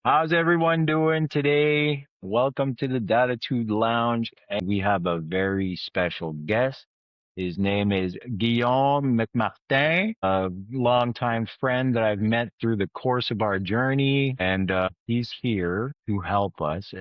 How's everyone doing today? Welcome to the Daditude Lounge. And we have a very special guest. His name is Guillaume McMartin, a longtime friend that I've met through the course of our journey. And he's here to help us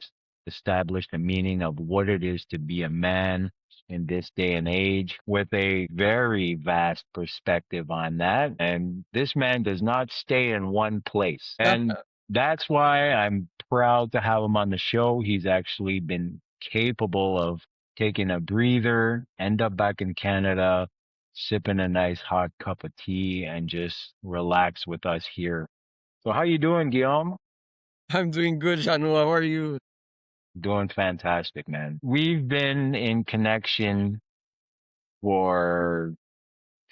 establish the meaning of what it is to be a man in this day and age with a very vast perspective on that. And this man does not stay in one place. And that's why I'm proud to have him on the show. He's actually been capable of taking a breather, end up back in Canada, sipping a nice hot cup of tea, and just relax with us here. So, how you doing, Guillaume? I'm doing good, Janu. How are you? Doing fantastic, man. We've been in connection for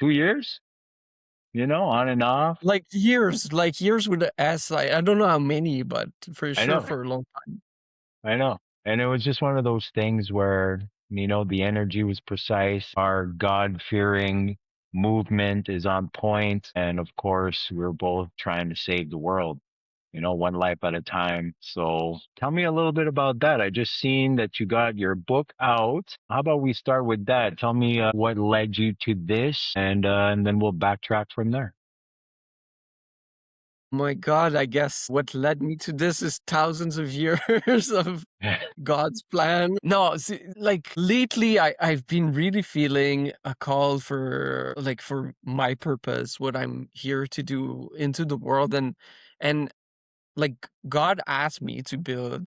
2 years, on and off. Like years with the S. I don't know how many, but for I sure know, for a long time. I know. And it was just one of those things where, the energy was precise. Our God fearing movement is on point. And of course, we're both trying to save the world, one life at a time. So tell me a little bit about that. I just seen that you got your book out. How about we start with that? Tell me what led you to this, and then we'll backtrack from there. My God, I guess what led me to this is thousands of years of God's plan. No, see, like lately I've been really feeling a call for my purpose, what I'm here to do into the world, and like God asked me to build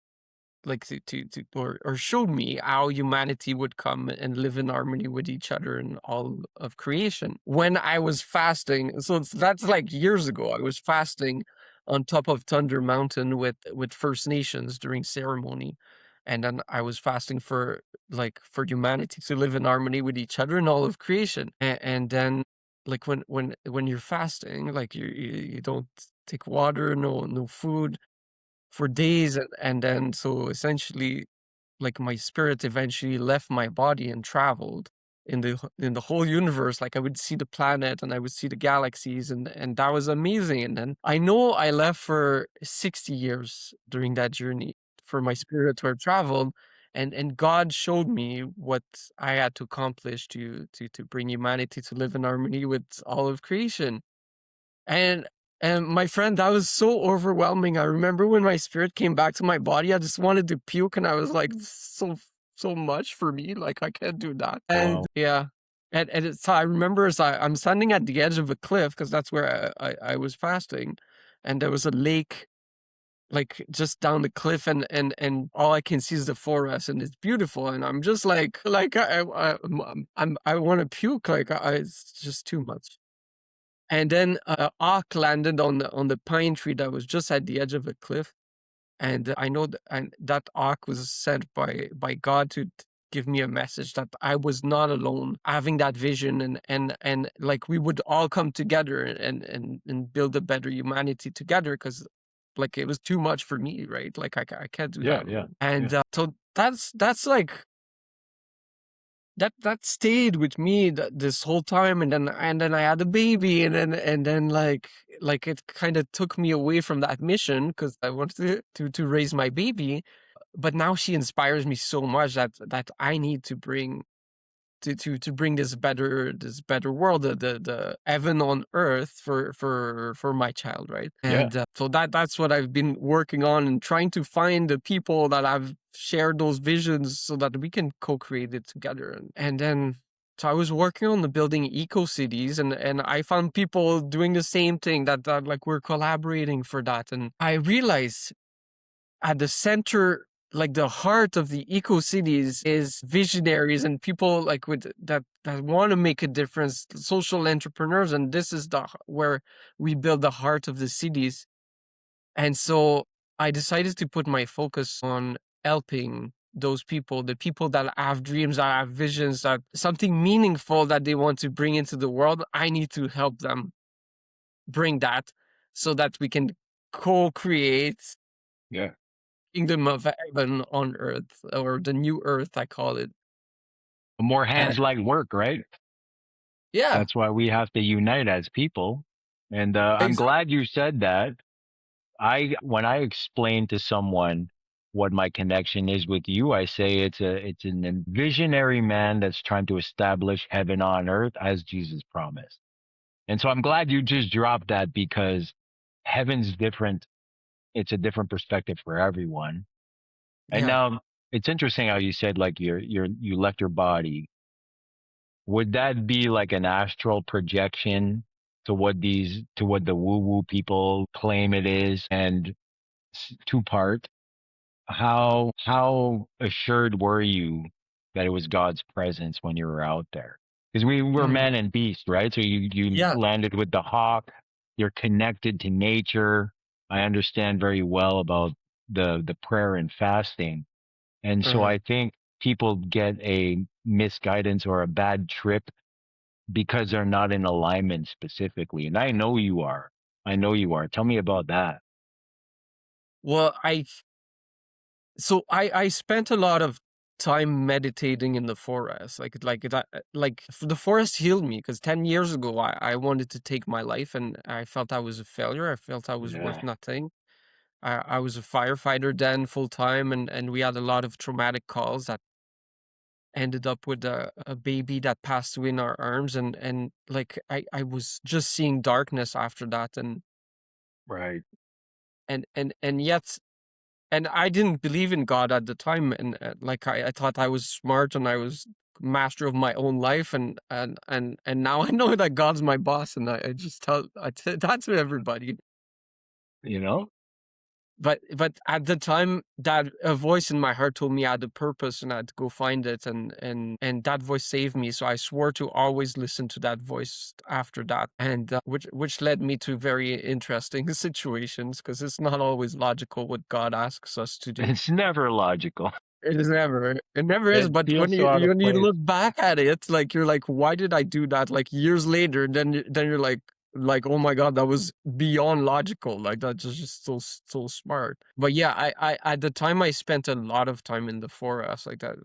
like to or showed me how humanity would come and live in harmony with each other and all of creation when I was fasting. So that's like years ago. I was fasting on top of Thunder Mountain with First Nations during ceremony, and then I was fasting for humanity to live in harmony with each other and all of creation. And then like when you're fasting, like you don't take water, no food for days, and then so essentially like my spirit eventually left my body and traveled in the whole universe. Like I would see the planet and I would see the galaxies, and that was amazing. And then I know I left for 60 years during that journey for my spirit to have traveled, and God showed me what I had to accomplish to bring humanity to live in harmony with all of creation. And and my friend, that was so overwhelming. I remember when my spirit came back to my body, I just wanted to puke, and I was like, so much for me. Like I can't do that. And Wow. yeah. And it's I remember as I'm standing at the edge of a cliff because that's where I was fasting, and there was a lake like just down the cliff, and all I can see is the forest, and it's beautiful, and I'm just like I want to puke. It's just too much. And then a hawk landed on the pine tree that was just at the edge of a cliff, and I know that hawk was sent by God to give me a message that I was not alone having that vision, and like we would all come together and build a better humanity together, because like it was too much for me, right? Like I can't do Yeah, that yeah, alone. yeah. And so that's like that stayed with me this whole time, and then I had a baby, and then like it kind of took me away from that mission because I wanted to raise my baby, but now she inspires me so much that I need to bring to bring this better world, the heaven on earth for my child, right? Yeah. And so that's what I've been working on, and trying to find the people that I've shared those visions so that we can co-create it together. And then so I was working on the building eco cities, and I found people doing the same thing, that like we're collaborating for that, and I realized at the center, like the heart of the eco cities, is visionaries and people like with that want to make a difference, social entrepreneurs, and this is where we build the heart of the cities. And so I decided to put my focus on helping those people, the people that have dreams, that have visions, that something meaningful that they want to bring into the world. I need to help them bring that so that we can co-create Yeah. kingdom of heaven on earth, or the new earth, I call it. More And hands like work, right? yeah, That's why we have to unite as people. And I'm exactly. glad you said that. when I explain to someone what my connection is with you, I say it's an visionary man that's trying to establish heaven on earth as Jesus promised. And so I'm glad you just dropped that because heaven's different. It's a different perspective for everyone. And Yeah. now it's interesting how you said like you left your body. Would that be like an astral projection to what the woo woo people claim it is? And two part, how assured were you that it was God's presence when you were out there? Because we were Mm. man and beast, right? So you Yeah. landed with the hawk. You're connected to nature. I understand very well about the prayer and fasting, and so Uh, I think people get a misguidance or a bad trip because they're not in alignment specifically. And I know you are. I know you are. Tell me about that. well, I spent a lot of time meditating in the forest. The forest healed me because 10 years ago I wanted to take my life and I felt I was a failure. I felt I was worth Yeah. nothing. I was a firefighter then full time and we had a lot of traumatic calls that ended up with a baby that passed away in our arms and like I was just seeing darkness after that Right. and yet and I didn't believe in God at the time, and like I thought I was smart and I was master of my own life, and now I know that God's my boss, and I just I tell that to everybody. You know? But at the time, that a voice in my heart told me I had a purpose and I had to go find it, and that voice saved me. So I swore to always listen to that voice after that, and which led me to very interesting situations because it's not always logical what God asks us to do. It's never logical. It is never. It never is. It But feels so out of when you place. look back at it, like you're like, why did I do that? Like years later, then you're like, oh my god, that was beyond logical. Like that's just so smart. But yeah, I at the time I spent a lot of time in the forest like that.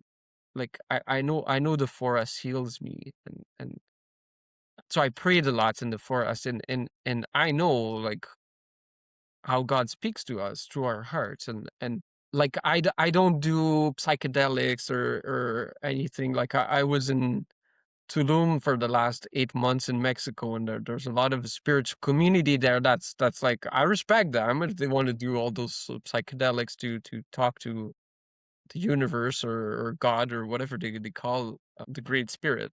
Like I know the forest heals me, and so I prayed a lot in the forest, and I know like how God speaks to us through our hearts and like I don't do psychedelics or anything. Like I was in Tulum for the last 8 months in Mexico, and there's a lot of spiritual community there. That's like I respect them if they want to do all those psychedelics to talk to the universe or God or whatever they call the Great Spirit.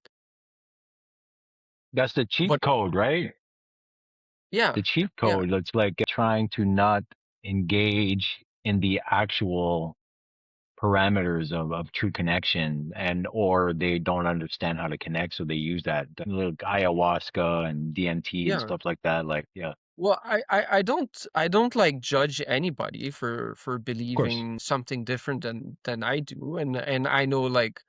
That's the cheat But code, right? yeah, The cheat yeah, code. It's like trying to not engage in the actual parameters of true connection and or they don't understand how to connect so they use that like ayahuasca and DMT and yeah. stuff like that. Like, yeah, of Well, I don't like judge anybody for course. believing something different than I do, and I know like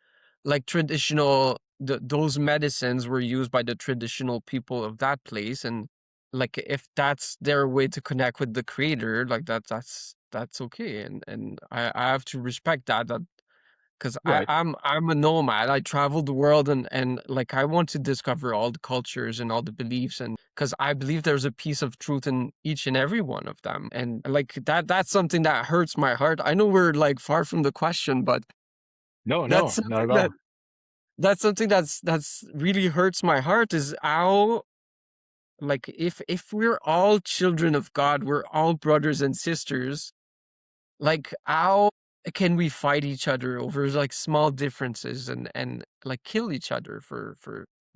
traditional those medicines were used by the traditional people of that place, and like if that's their way to connect with the creator, like that's okay, and I have to respect that 'cause Right. I'm a nomad. I travel the world and like I want to discover all the cultures and all the beliefs and 'cause I believe there's a piece of truth in each and every one of them. And like that's something that hurts my heart. I know we're like far from the question, but No, that's no, not something at all. that's something that's really hurts my heart is how like if we're all children of God, we're all brothers and sisters. Like, how can we fight each other over like small differences and like kill each other for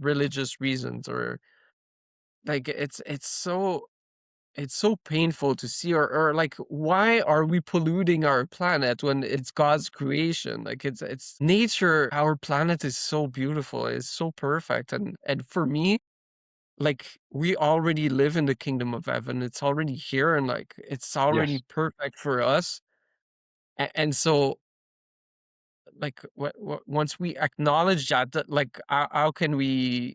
religious reasons or like it's so painful to see or like why are we polluting our planet when it's God's creation? Like it's nature. Our planet is so beautiful, it's so perfect, and for me, like we already live in the kingdom of heaven. It's already here and like it's already Yes. perfect for us. And so like once we acknowledge that like how can we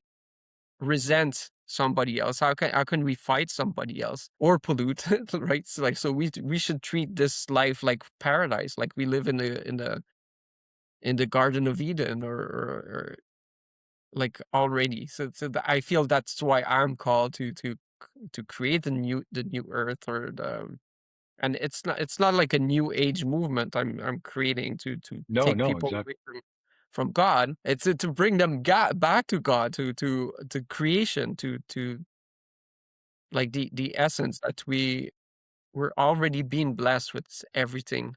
resent somebody else, how can we fight somebody else or pollute right? So like so we should treat this life like paradise, like we live in the Garden of Eden or like already. So I feel that's why I'm called to create the new earth or And it's not like a new age movement I'm creating to No, take no, people exactly. away from God. It's to bring them back to God, to creation, to like the essence that we're already being blessed with everything,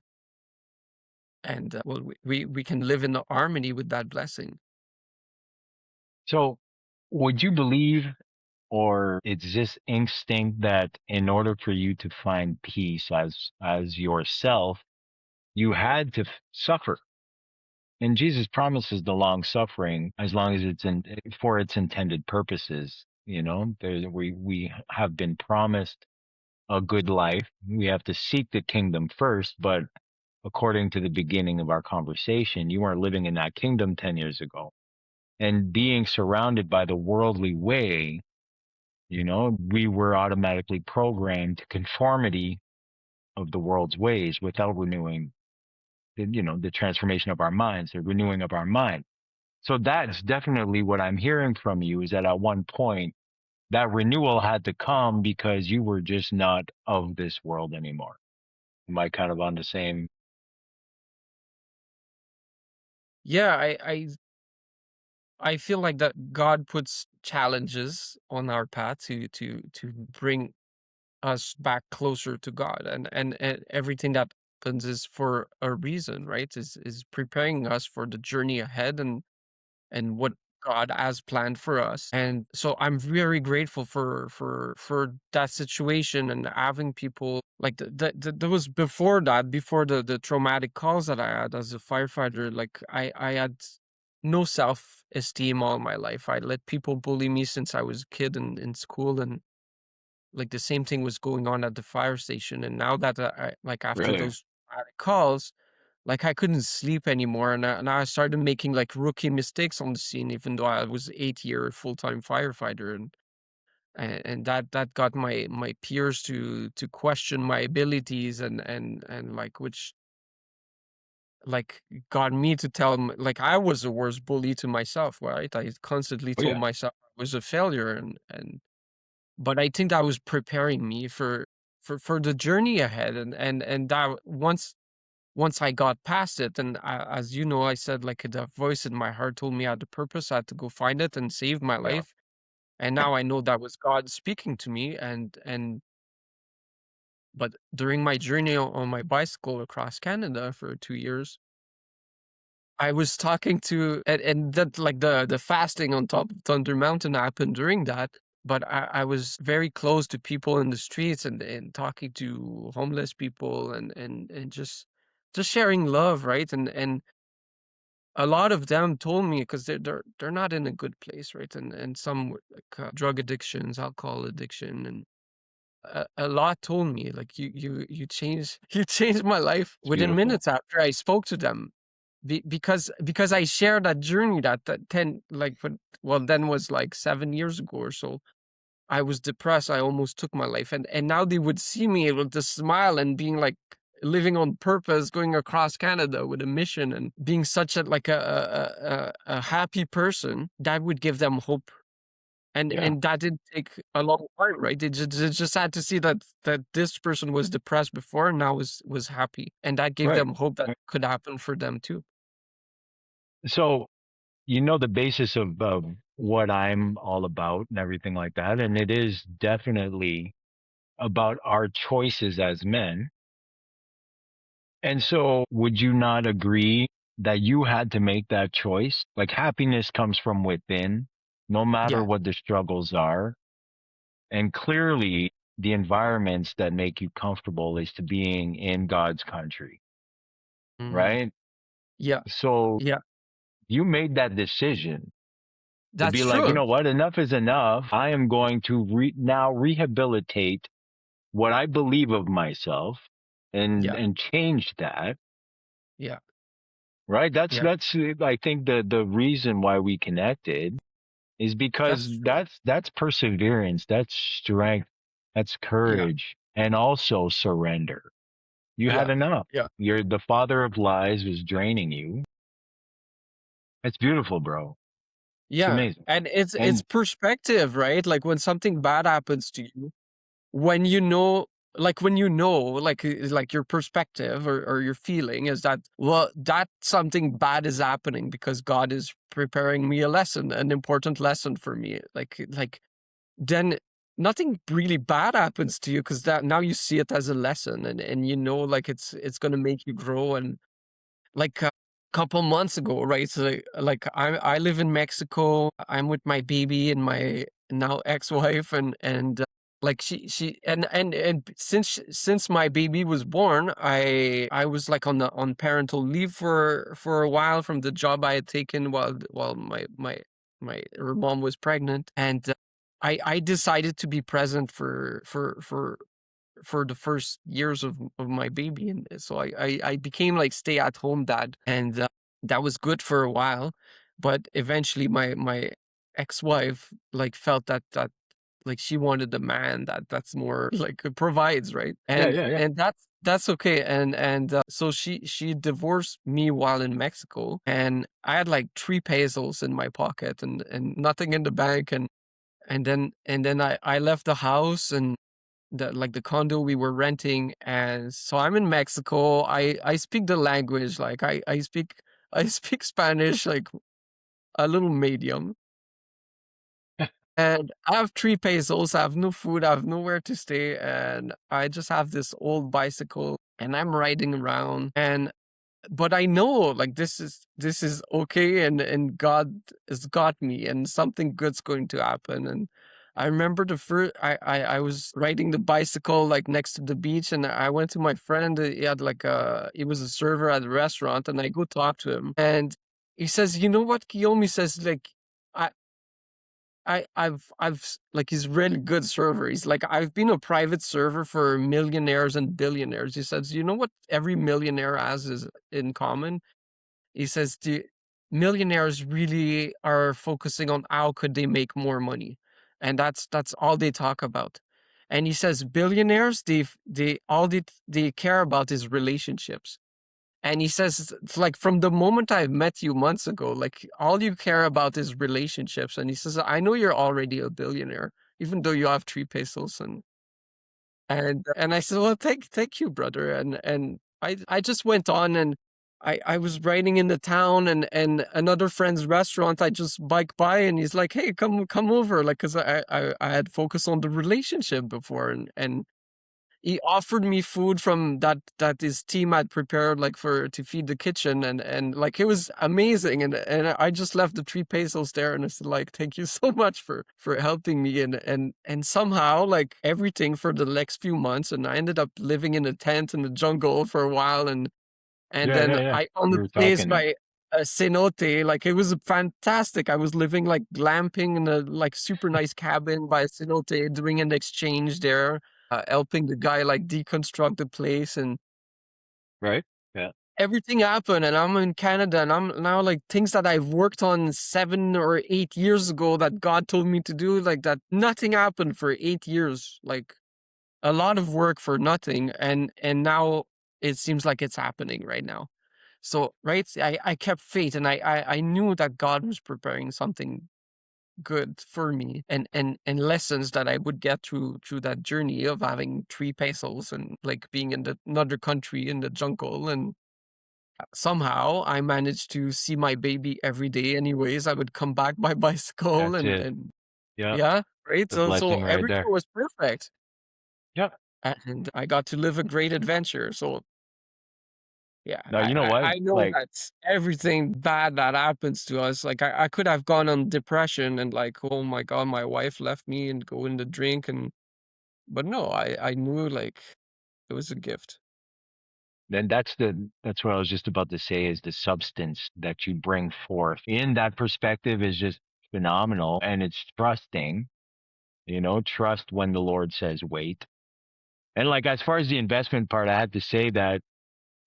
and well, we can live in harmony with that blessing. So, would you believe, or it's just instinct, that in order for you to find peace as yourself, you had to suffer? And Jesus promises the long suffering as long as it's for its intended purposes. We have been promised a good life. We have to seek the kingdom first, but according to the beginning of our conversation, you weren't living in that kingdom 10 years ago. And being surrounded by the worldly way, we were automatically programmed to conformity of the world's ways without renewing the transformation of our minds, the renewing of our mind. So that's definitely what I'm hearing from you, is that at one point that renewal had to come because you were just not of this world anymore. Am I kind of on the same? Yeah, I feel like that God puts challenges on our path to bring us back closer to God, and everything that happens is for a reason, right? Is preparing us for the journey ahead, and what God has planned for us. And so I'm very grateful for that situation, and having people like that was before that, before the traumatic calls that I had as a firefighter. Like I had no self-esteem all my life. I let people bully me since I was a kid in school, and like the same thing was going on at the fire station. And now that like after Really? those traumatic calls, like, I couldn't sleep anymore, and I started making, like, rookie mistakes on the scene even though I was 8-year full-time firefighter, and that got my peers to question my abilities, and, like, which, like, got me to tell 'em like, I was the worst bully to myself, right? I constantly Oh, told yeah. myself I was a failure, and but I think that was preparing me for the journey ahead, and that once I got past it, and as you know, I said, like, the voice in my heart told me I had the purpose, I had to go find it and save my Yeah. life. And now I know that was God speaking to me, and but during my journey on my bicycle across Canada for 2 years, I was talking to, and that, like, the fasting on top of Thunder Mountain happened during that, but I was very close to people in the streets, and talking to homeless people, and just sharing love, right? And a lot of them told me, because they're not in a good place, right? And some were like, drug addictions, alcohol addiction, and a lot told me, like, you changed you changed my life It's within beautiful. minutes after I spoke to them. Because I shared that journey, that 10, like, well, then was like 7 years ago or so. I was depressed, I almost took my life, and now they would see me with a smile and being like living on purpose, going across Canada with a mission, and being such a, like, a happy person, that would give them hope. And Yeah. and that didn't take a long time, right? They just had to see that this person was depressed before and now was happy, and that gave Right. them hope that Right. could happen for them too. So, the basis of what I'm all about and everything like that. And it is definitely about our choices as men. And so, would you not agree that you had to make that choice? Like, happiness comes from within, no matter Yeah. what the struggles are. And clearly, the environments that make you comfortable is to being in God's country, Mhm. right? Yeah. So, Yeah. you made that decision to That's be like, you true. know what, enough is enough. I am going to now rehabilitate what I believe of myself, and Yeah. and change that. Yeah. Right? That's Yeah. that's I think the reason why we connected is because That's true. that's perseverance, that's strength, that's Yeah. courage, and also surrender. You had Yeah. enough. Yeah. The father of lies was draining you. It's beautiful, bro. It's Yeah. amazing. And it's And perspective, right? Like, when something bad happens to you, when you know, like when like your perspective or your feeling is that, well, that something bad is happening because God is preparing me a lesson, an important lesson for me. Like then nothing really bad happens to you because that now you see it as a lesson, and you know, like it's going to make you grow. And like a couple months ago, right? So like I live in Mexico. I'm with my baby and my now ex-wife, and like she and since my baby was born, I was like on parental leave for a while from the job I had taken while my her mom was pregnant, and I decided to be present for the first years of my baby, and so I became like stay at home dad, and that was good for a while, but eventually my ex-wife like felt that like she wanted a man that's more like provides, right? Yeah, and yeah, yeah. and that's okay, and so she divorced me while in Mexico, and I had like 3 pesos in my pocket and nothing in the bank, and then I left the house and the condo we were renting, and so I'm in Mexico. I speak the language, like I speak I speak Spanish like a little medium, and I have 3 pesos. I have no food. I have nowhere to stay, and I just have this old bicycle, and I'm riding around, and but I know like this is okay, and God has got me, and something good's going to happen. And I remember the first I was riding the bicycle like next to the beach, and I went to my friend. He had like he was a server at a restaurant, and I go talk to him, and he says, "You know what, Guillaume?" He says like. I, like he's really good server. He's like, I've been a private server for millionaires and billionaires. He says, you know what every millionaire has is in common? He says the millionaires really are focusing on how could they make more money. And that's all they talk about. And he says billionaires, they all they care about is relationships. And he says, it's like from the moment I met you months ago, like all you care about is relationships. And he says, I know you're already a billionaire, even though you have 3 pesos. And I said, well, thank you, brother. And I just went on, and I was riding in the town, and another friend's restaurant, I just bike by, and he's like, hey, come over. Like, cause I had focused on the relationship before, and he offered me food from that his team had prepared like for to feed the kitchen, and like it was amazing, and I just left the 3 pesos there, and I said like thank you so much for helping me, and somehow like everything for the next few months, and I ended up living in a tent in the jungle for a while, and Yeah, then yeah, yeah. I on We the were place talking. by a cenote, like it was fantastic. I was living like glamping in a like super nice cabin by a cenote, doing an exchange there, helping the guy like deconstruct the place, and Right? Yeah. everything happened. And I'm in Canada, and I'm now like things that I've worked on 7 or 8 years ago that God told me to do, like that nothing happened for 8 years, like a lot of work for nothing, and now it seems like it's happening right now. So right, I kept faith, and I knew that God was preparing something good for me, and lessons that I would get through that journey of having 3 pesos and like being in another country in the jungle, and somehow I managed to see my baby every day. Anyways, I would come back by bicycle, That's and it. Yeah. yeah, right. The So blessing right everything there. was perfect, Yeah. and I got to live a great adventure. So yeah, Now, you know what? I know Like, that everything bad that happens to us, like I could have gone on depression and like, oh my God, my wife left me and go into drink, but no, I knew like it was a gift. then that's what I was just about to say is the substance that you bring forth in that perspective is just phenomenal. And it's trusting, trust when the Lord says wait. And like as far as the investment part, I have to say that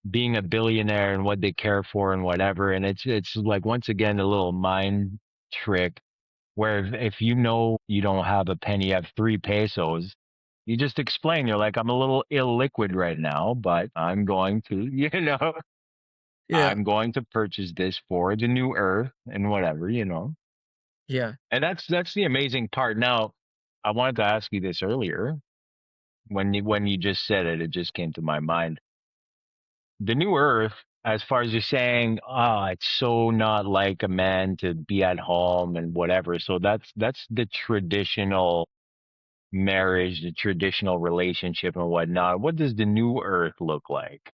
being a billionaire and what they care for and whatever, and it's like once again a little mind trick where if you know you don't have a penny, you have 3 pesos, you just explain. You're like, I'm a little illiquid right now, but I'm going to, Yeah, I'm going to purchase this for the new earth and whatever. yeah, And that's the amazing part. Now, I wanted to ask you this earlier. when you just said it, it just came to my mind. The new earth, as far as you're saying, it's so not like a man to be at home and whatever. So that's the traditional marriage, the traditional relationship and whatnot. What does the new earth look like?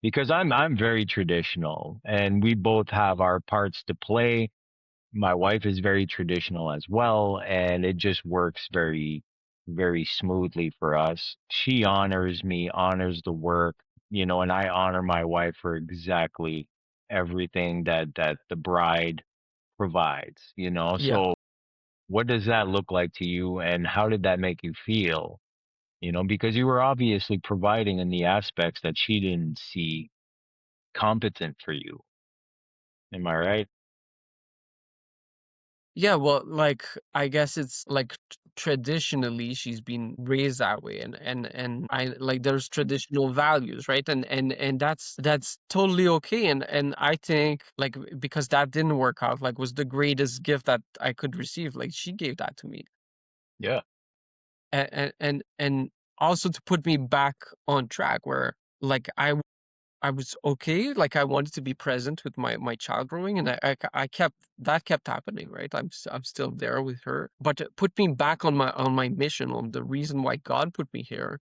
Because I'm very traditional, and we both have our parts to play. My wife is very traditional as well, and it just works very smoothly for us. She honors me, honors the work, and I honor my wife for exactly everything that the bride provides, Yeah. so what does that look like to you, and how did that make you feel? Because you were obviously providing in the aspects that she didn't see competent for you. Am I right? Yeah, well, like, I guess it's like traditionally she's been raised that way, and I like there's traditional values, right? And that's totally okay. And I think like because that didn't work out, like was the greatest gift that I could receive. Like she gave that to me. Yeah. And also to put me back on track where like I was okay, like, I wanted to be present with my child growing, and I kept that kept happening, right? I'm still there with her, but it put me back on my mission, on the reason why God put me here,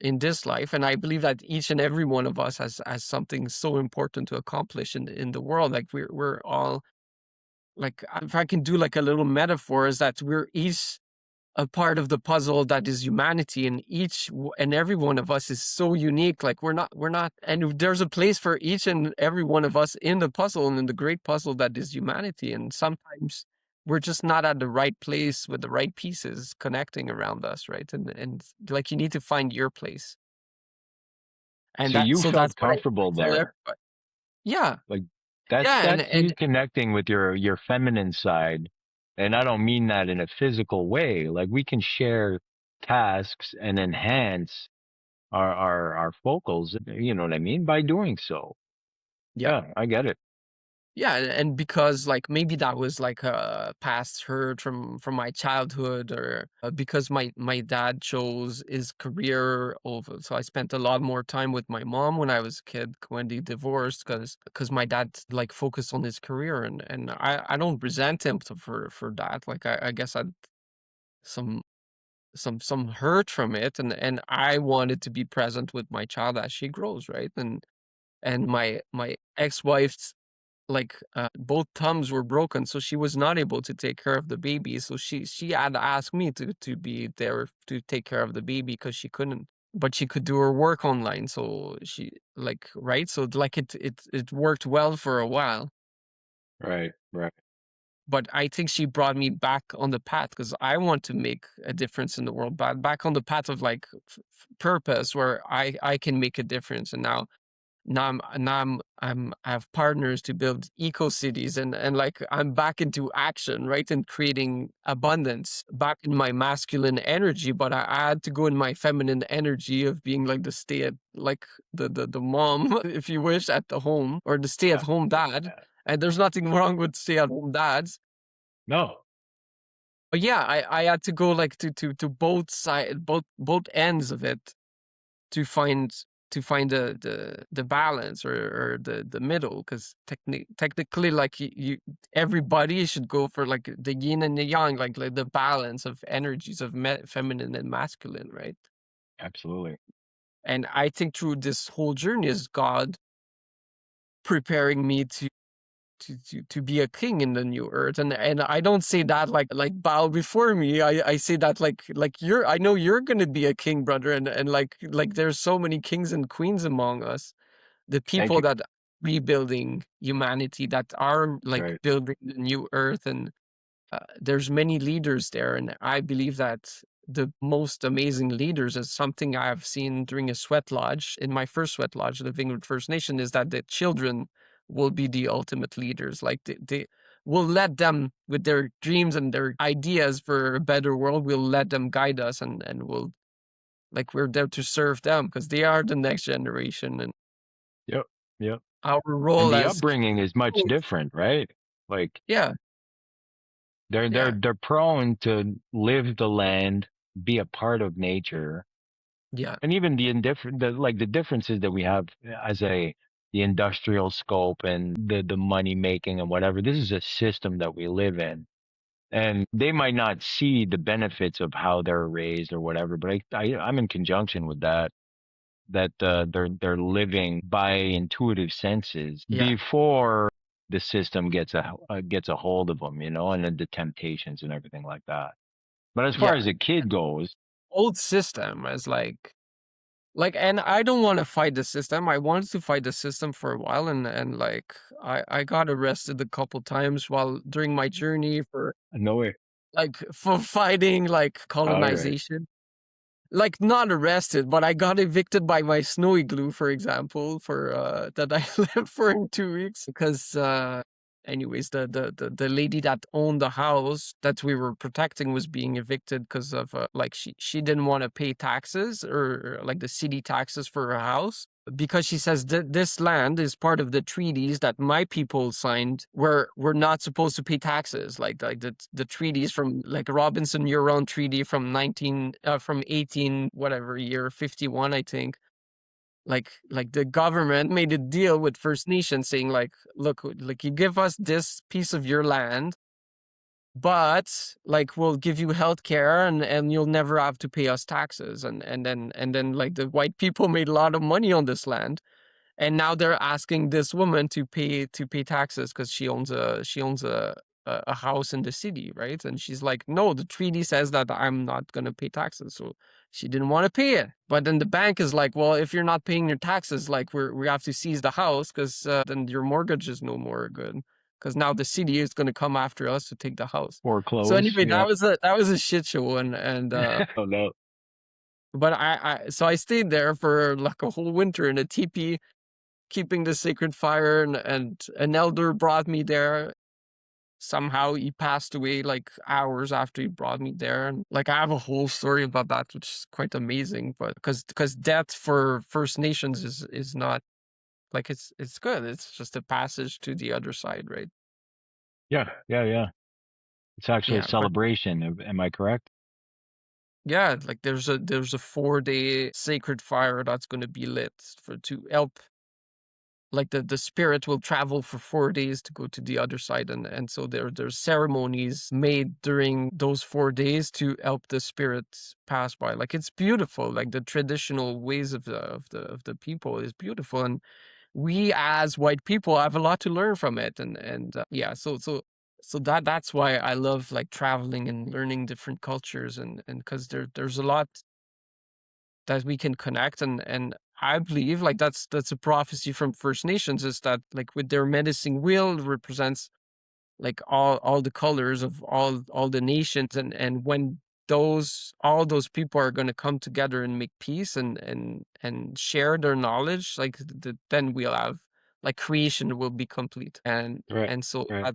in this life, and I believe that each and every one of us has something so important to accomplish in the world, like, we're all like, if I can do, like, a little metaphor, is that we're each a part of the puzzle that is humanity, and and every one of us is so unique. Like we're not and there's a place for each and every one of us in the puzzle, and in the great puzzle that is humanity, and sometimes we're just not at the right place with the right pieces connecting around us, right? And like you need to find your place, and So you that's felt what I comfortable tell there. everybody. Yeah. Like that's Yeah. that's And you connecting with your feminine side. And I don't mean that in a physical way. Like we can share tasks and enhance our focals, you know what I mean, by doing so. yeah. Yeah, I get it. Yeah, and because, like, maybe that was, like, a past hurt from my childhood, or, because my dad chose his career over, so I spent a lot more time with my mom when I was a kid, when they divorced, because my dad, like, focused on his career, and I don't resent him for that, like, I guess I some some hurt from it, and I wanted to be present with my child as she grows, right? And my ex-wife's like, both thumbs were broken, so she was not able to take care of the baby, so she had to ask me to be there to take care of the baby because she couldn't, but she could do her work online, so she like, right? So, like, it worked well for a while, Right, right. but I think she brought me back on the path because I want to make a difference in the world, but back on the path of, like, purpose where I can make a difference, and I have partners to build eco cities, and like I'm back into action, right? And creating abundance back in my masculine energy, but I had to go in my feminine energy of being like the stay at like the mom, if you wish, at the home, or the stay at Yeah, home dad. yeah. And there's nothing wrong with stay at home dads. No, But yeah, I had to go like to both side both ends of it to find the balance, or the middle, because technically, like, you everybody should go for like the yin and the yang, like the balance of energies of feminine and masculine, right? absolutely. And I think through this whole journey is God preparing me to be a king in the new earth, and I don't say that like bow before me. I say that like I know you're gonna be a king, brother, and like there's so many kings and queens among us, the Thank people you. that rebuilding humanity, that are like Right. building the new earth, and there's many leaders there, and I believe that the most amazing leaders is something I've seen during a sweat lodge. In my first sweat lodge, living with First Nation, is that the children will be the ultimate leaders. Like they will let them with their dreams and their ideas for a better world. We'll let them guide us, and we'll like we're there to serve them because they are the next generation, and Yep. Yep. our And role the as upbringing is much different, right? Like yeah, they're yeah, they're they're prone to live the land, be a part of nature, Yeah. And even the differences that we have as the industrial scope and the money making and whatever. This is a system that we live in, and they might not see the benefits of how they're raised or whatever. But I'm in conjunction with that. That they're living by intuitive senses Yeah. before the system gets a hold of them, and then the temptations and everything like that. But as far Yeah. as a kid goes, Old system is and I don't want to fight the system. I wanted to fight the system for a while, and like I got arrested a couple times while during my journey for no way. for fighting like All right. colonization. Like, not arrested, but I got evicted by my snow igloo, for example, for, that I lived for in 2 weeks because, anyways, the lady that owned the house that we were protecting was being evicted because of, like, she didn't wanna pay taxes or, like, the city taxes for her house because she says that this land is part of the treaties that my people signed where we're not supposed to pay taxes, like the treaties from like Robinson Muir Treaty from 18 whatever year 51 I think. Like the government made a deal with First Nations saying like, look, like you give us this piece of your land, but like we'll give you health care and you'll never have to pay us taxes. And then like the white people made a lot of money on this land, and now they're asking this woman to pay taxes because she owns a house in the city, right? And she's like, no, the treaty says that I'm not going to pay taxes. So she didn't want to pay it, but then the bank is like, well, if you're not paying your taxes, like we have to seize the house because then your mortgage is no more good because now the city is going to come after us to take the house. So Foreclose. anyway, Yeah. that was a shit show. And Oh no. but I stayed there for like a whole winter in a teepee, keeping the sacred fire, and an elder brought me there. Somehow he passed away like hours after he brought me there, and like I have a whole story about that, which is quite amazing. But because death for First Nations is not like it's good. It's just a passage to the other side, right? Yeah. Yeah. Yeah. It's actually a Yeah, but celebration. Am I correct? yeah, like there's a 4-day sacred fire that's going to be lit for to help, like the spirit will travel for 4 days to go to the other side, and so there's ceremonies made during those 4 days to help the spirits pass by. Like it's beautiful, like the traditional ways of the people is beautiful, and we as white people have a lot to learn from it. And yeah, so that's why I love like traveling and learning different cultures, and because there's a lot that we can connect. And I believe like that's a prophecy from First Nations, is that like with their menacing wheel represents like all the colors of all the nations, and when all those people are going to come together and make peace and share their knowledge, like then we'll have like creation will be complete. and Right. and so Right.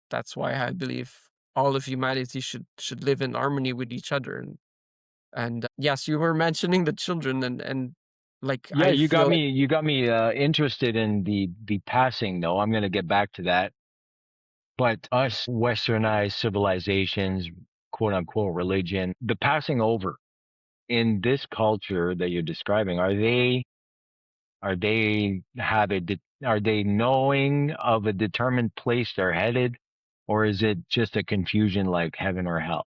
that's why I believe all of humanity should live in harmony with each other. And yes, you were mentioning the children, and like Yeah, I you got feel like me. You got me interested in the passing, though. I'm going to get back to that. But us westernized civilizations, quote unquote, religion, the passing over in this culture that you're describing, are they knowing of a determined place they're headed, or is it just a confusion like heaven or hell?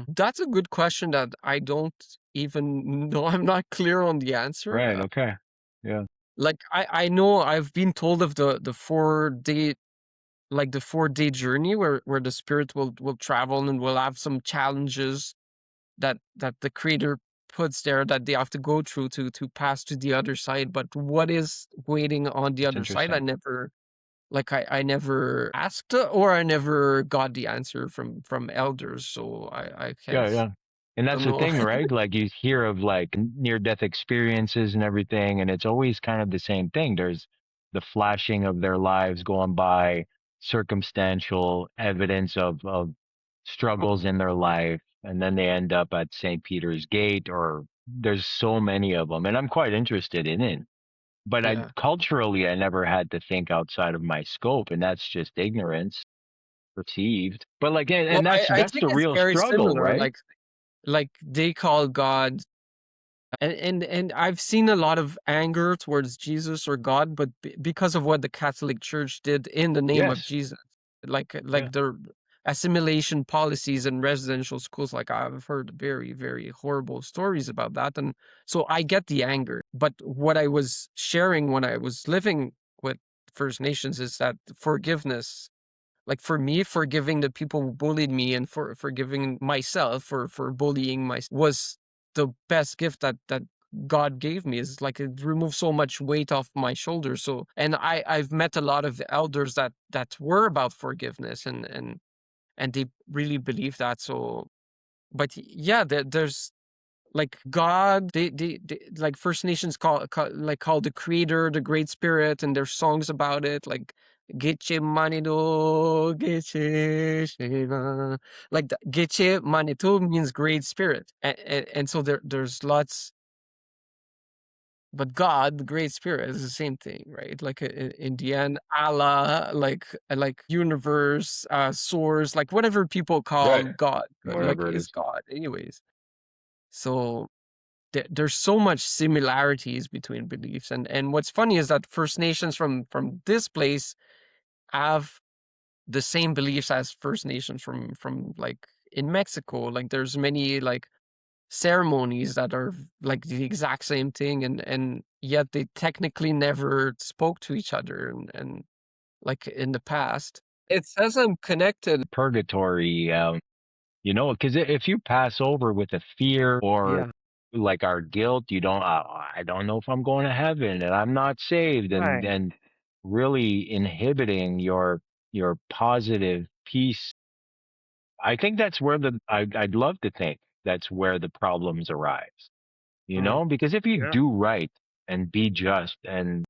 that's a good question that I don't even know. I'm not clear on the answer. Right. Okay. Yeah. Like I know I've been told of the 4-day, like the 4-day journey where the spirit will travel and will have some challenges that the creator puts there that they have to go through to pass to the other side. But what is waiting on the That's other side, I interesting. never I never asked, or I never got the answer from elders, so I Yeah. can't, Yeah. And I that's don't the know. thing, right? Like you hear of like near death experiences and everything, and it's always kind of the same thing. There's the flashing of their lives going by, circumstantial evidence of struggles in their life, and then they end up at St. Peter's Gate, or there's so many of them. And I'm quite interested in it. But I Yeah. culturally I never had to think outside of my scope, and that's just ignorance perceived. But like Well, and I that's I that's think the it's real very struggle, similar, right? like like they call God, and I've seen a lot of anger towards Jesus or God, but because of what the Catholic Church did in the name of Yes. Jesus, Yeah. like their assimilation policies in residential schools, like I've heard very, very horrible stories about that, and so I get the anger. But what I was sharing when I was living with First Nations is that forgiveness, like for me, forgiving the people who bullied me and for forgiving myself for bullying myself was the best gift that God gave me. Is like it removed so much weight off my shoulders. So, and I've met a lot of elders that were about forgiveness, and they really believe that. So, but yeah, there's like God, they like First Nations call the Creator the Great Spirit, and there's songs about it, like Getche Manido, Getche Sheva. Like the Getche Manito means Great Spirit, and so there's lots. But God, the Great Spirit, is the same thing, right? Like in the end, Allah, like universe, source, like whatever people call Right. God, like Whatever it is is. God, anyways. So there's so much similarities between beliefs, and what's funny is that First Nations from this place have the same beliefs as First Nations from like in Mexico. Like there's many like ceremonies that are like the exact same thing, and yet they technically never spoke to each other, and like in the past it says I'm connected. Purgatory, because if you pass over with a fear or Yeah, like our guilt, you don't, I don't know if I'm going to heaven and I'm not saved, and right. and really inhibiting your positive peace. I think that's where I'd love to think that's where the problems arise. Mm, Because if you yeah, do right and be just and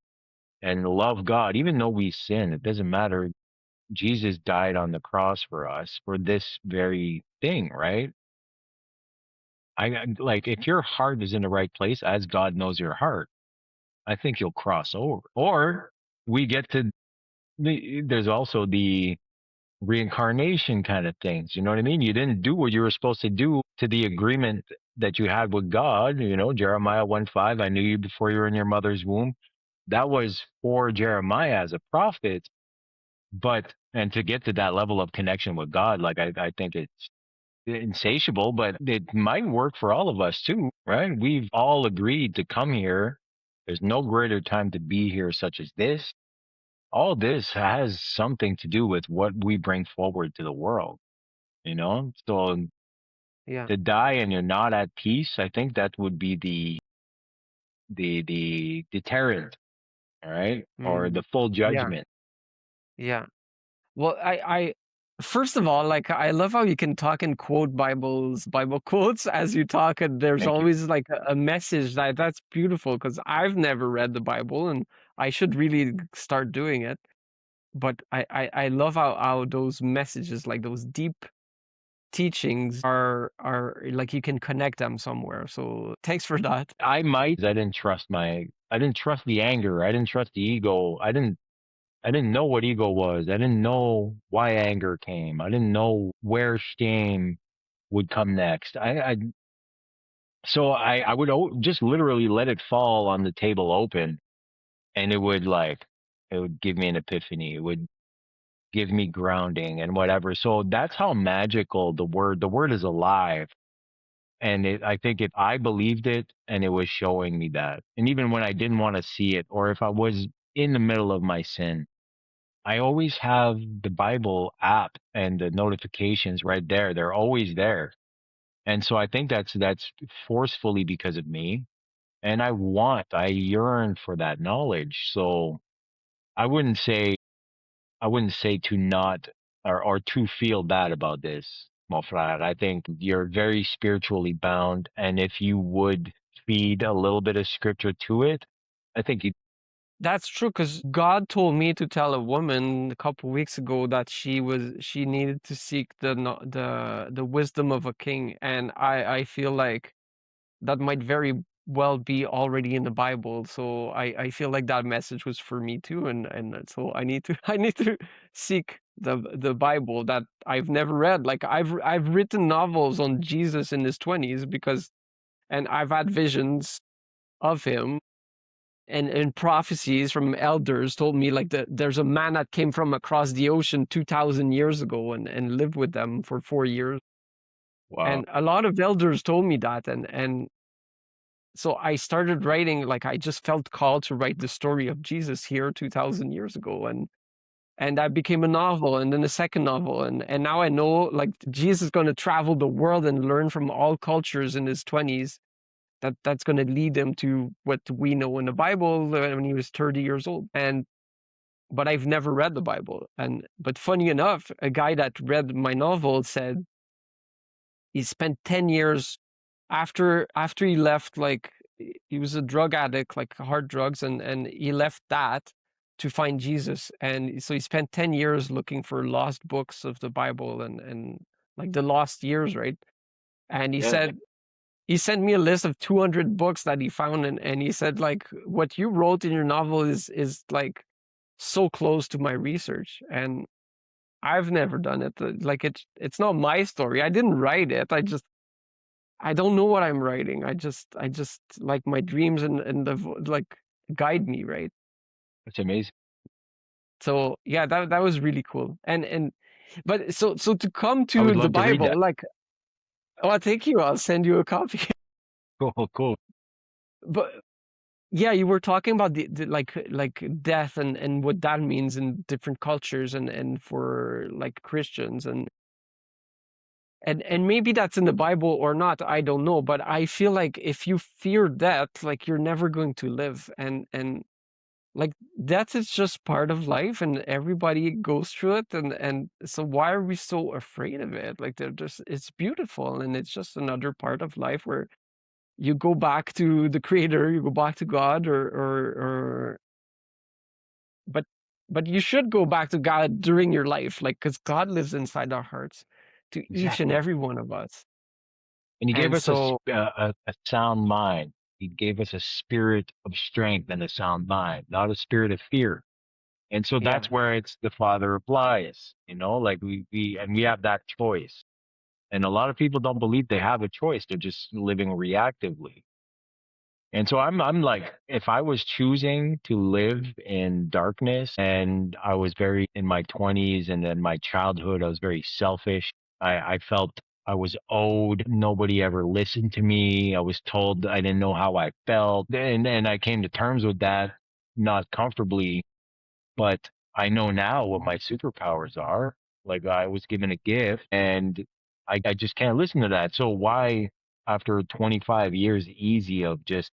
love God, even though we sin, it doesn't matter. Jesus died on the cross for us for this very thing, right? Like if your heart is in the right place, as God knows your heart, I think you'll cross over. Or we get to there's also the reincarnation kind of things. You know what I mean? You didn't do what you were supposed to do to the agreement that you had with God. Jeremiah 1:5, I knew you before you were in your mother's womb. That was for Jeremiah as a prophet. But and to get to that level of connection with God, like I think it's insatiable, but it might work for all of us too, right? We've all agreed to come here. There's no greater time to be here, such as this. All this has something to do with what we bring forward to the world, you know? So yeah. to die and you're not at peace, I think that would be the deterrent, all right? Or Mm, the full yeah, judgment. yeah. Well, I first of all, like I love how you can talk and quote Bible quotes as you talk, and there's Thank you. always like a message that's beautiful because I've never read the Bible and I should really start doing it. But I love how those messages, like those deep teachings, are like you can connect them somewhere. So thanks for that. I didn't trust the anger. I didn't trust the ego. I didn't know what ego was. I didn't know why anger came. I didn't know where shame would come next. I would just literally let it fall on the table open, and it would give me an epiphany. It would give me grounding and whatever. So that's how magical the word is alive. And I think if I believed it and it was showing me that, and even when I didn't want to see it, or if I was in the middle of my sin, I always have the Bible app and the notifications right there. They're always there. And so I think that's forcefully because of me. And I yearn for that knowledge. So I wouldn't say I wouldn't say to not or to feel bad about this, mon frère. I think you're very spiritually bound. And if you would feed a little bit of scripture to it, I think you That's true because God told me to tell a woman a couple weeks ago that she needed to seek the wisdom of a king, and I feel like that might very well be already in the Bible. So I feel like that message was for me too, and so I need to I need to seek the Bible that I've never read. Like I've written novels on Jesus in his 20s because, and I've had visions of him, and prophecies from elders told me like that there's a man that came from across the ocean 2000 years ago and lived with them for 4 years. Wow. And a lot of elders told me that, and so I started writing, like I just felt called to write the story of Jesus here 2000 years ago, and that became a novel, and then a second novel, and now I know like Jesus is going to travel the world and learn from all cultures in his 20s. That's going to lead him to what we know in the Bible when he was 30 years old. And but I've never read the Bible. And but funny enough, a guy that read my novel said he spent 10 years after he left, like he was a drug addict, like hard drugs, and he left that to find Jesus. And so he spent 10 years looking for lost books of the Bible, and like the lost years, right? And he Yeah. said he sent me a list of 200 books that he found, and he said like what you wrote in your novel is like so close to my research, and I've never done it. Like it's not my story. I didn't write it. I don't know what I'm writing. I just like my dreams and like guide me, right? That's amazing. So yeah, that was really cool. And but so to come I to would the love to read that. Bible, like, oh, thank you. I'll send you a copy. Cool, cool. But yeah, you were talking about the like death and what that means in different cultures and for like Christians, and maybe that's in the Bible or not, I don't know, but I feel like if you fear death, like you're never going to live, and like death is just part of life and everybody goes through it, and so why are we so afraid of it? Like they're just, it's beautiful, and it's just another part of life where you go back to the creator, you go back to God, or but you should go back to God during your life, like because God lives inside our hearts to each and Exactly. every one of us. And he gave And us a, so a sound mind. He gave us a spirit of strength and a sound mind, not a spirit of fear. And so yeah. that's where it's the father of lies, like and we have that choice. And a lot of people don't believe they have a choice. They're just living reactively. And so I'm like, if I was choosing to live in darkness, and I was very in my 20s and then my childhood, I was very selfish. I felt I was owed. Nobody ever listened to me. I was told I didn't know how I felt. And I came to terms with that, not comfortably, but I know now what my superpowers are. Like I was given a gift, and I just can't listen to that. So why, after 25 years easy of just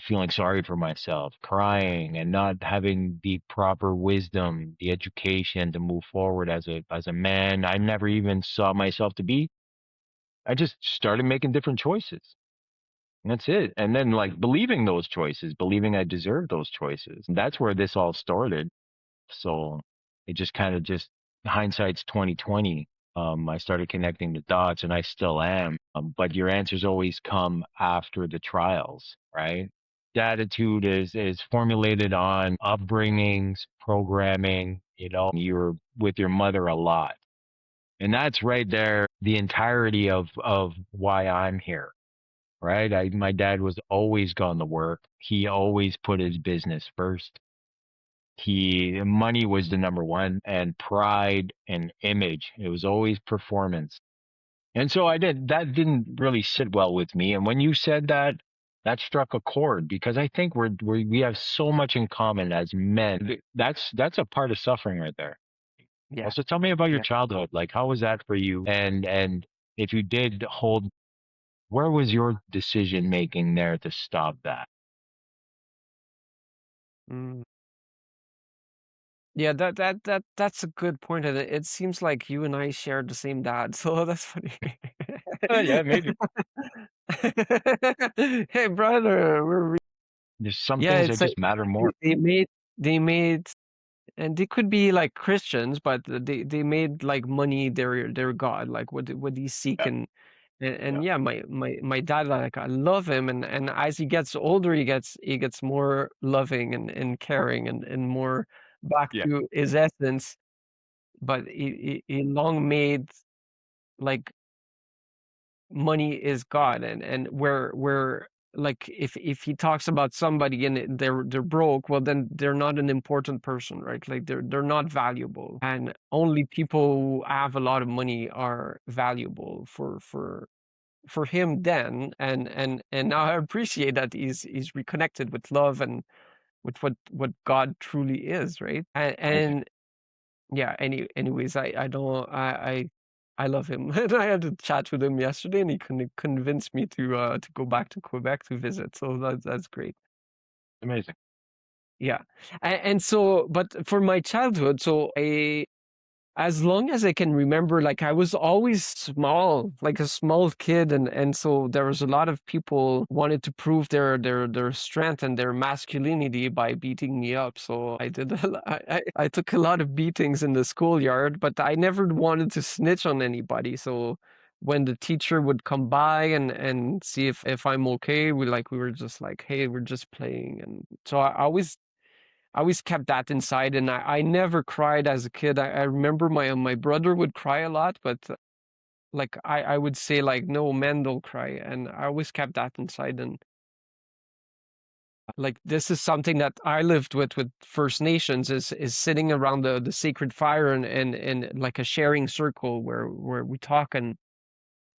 feeling sorry for myself, crying, and not having the proper wisdom, the education to move forward as a man, I never even saw myself to be. I just started making different choices. And that's it. And then like believing those choices, believing I deserve those choices. And that's where this all started. So it just kind of just hindsight's 2020. I started connecting the dots, and I still am. But your answers always come after the trials, right? Attitude is formulated on upbringings, programming. You're with your mother a lot, and that's right there the entirety of why I'm here. Right? My dad was always gone to work. He always put his business first. Money was the number one, and pride and image. It was always performance. And so that didn't really sit well with me. And when you said that, that struck a chord, because I think we have so much in common as men. That's a part of suffering right there. Yeah. Also, tell me about your Yeah. childhood. Like, how was that for you? And if you did hold, where was your decision making there to stop that? Mm. Yeah, that's a good point, and it seems like you and I shared the same dad, so that's funny. Yeah, maybe. Hey, brother, There's some yeah, things that it's like just matter they more. they made they made and they could be like Christians, but they made like money their god, like what they seek, Yeah. and Yeah. yeah, my dad, like I love him, and as he gets older, he gets more loving and caring and more back Yeah. to his essence. But he long made like money is God, and where like if he talks about somebody and they're broke, well then they're not an important person, right? Like they're not valuable, and only people who have a lot of money are valuable for him then. And now I appreciate that he's reconnected with love and with what God truly is, right? Amazing. And yeah, anyways, I don't I love him. And I had a chat with him yesterday, and he convinced me to go back to Quebec to visit. So that's great. Amazing. Yeah. And so, but for my childhood, so as long as I can remember, like I was always small, like a small kid, and so there was a lot of people wanted to prove their strength and their masculinity by beating me up. So I did I took a lot of beatings in the schoolyard, but I never wanted to snitch on anybody. So when the teacher would come by and see if I'm okay, we were just like, hey, we're just playing. And so I always kept that inside, and I never cried as a kid. I remember my brother would cry a lot, but like I would say like, no, men don't cry, and I always kept that inside. And like this is something that I lived with First Nations is sitting around the sacred fire and like a sharing circle where we talk, and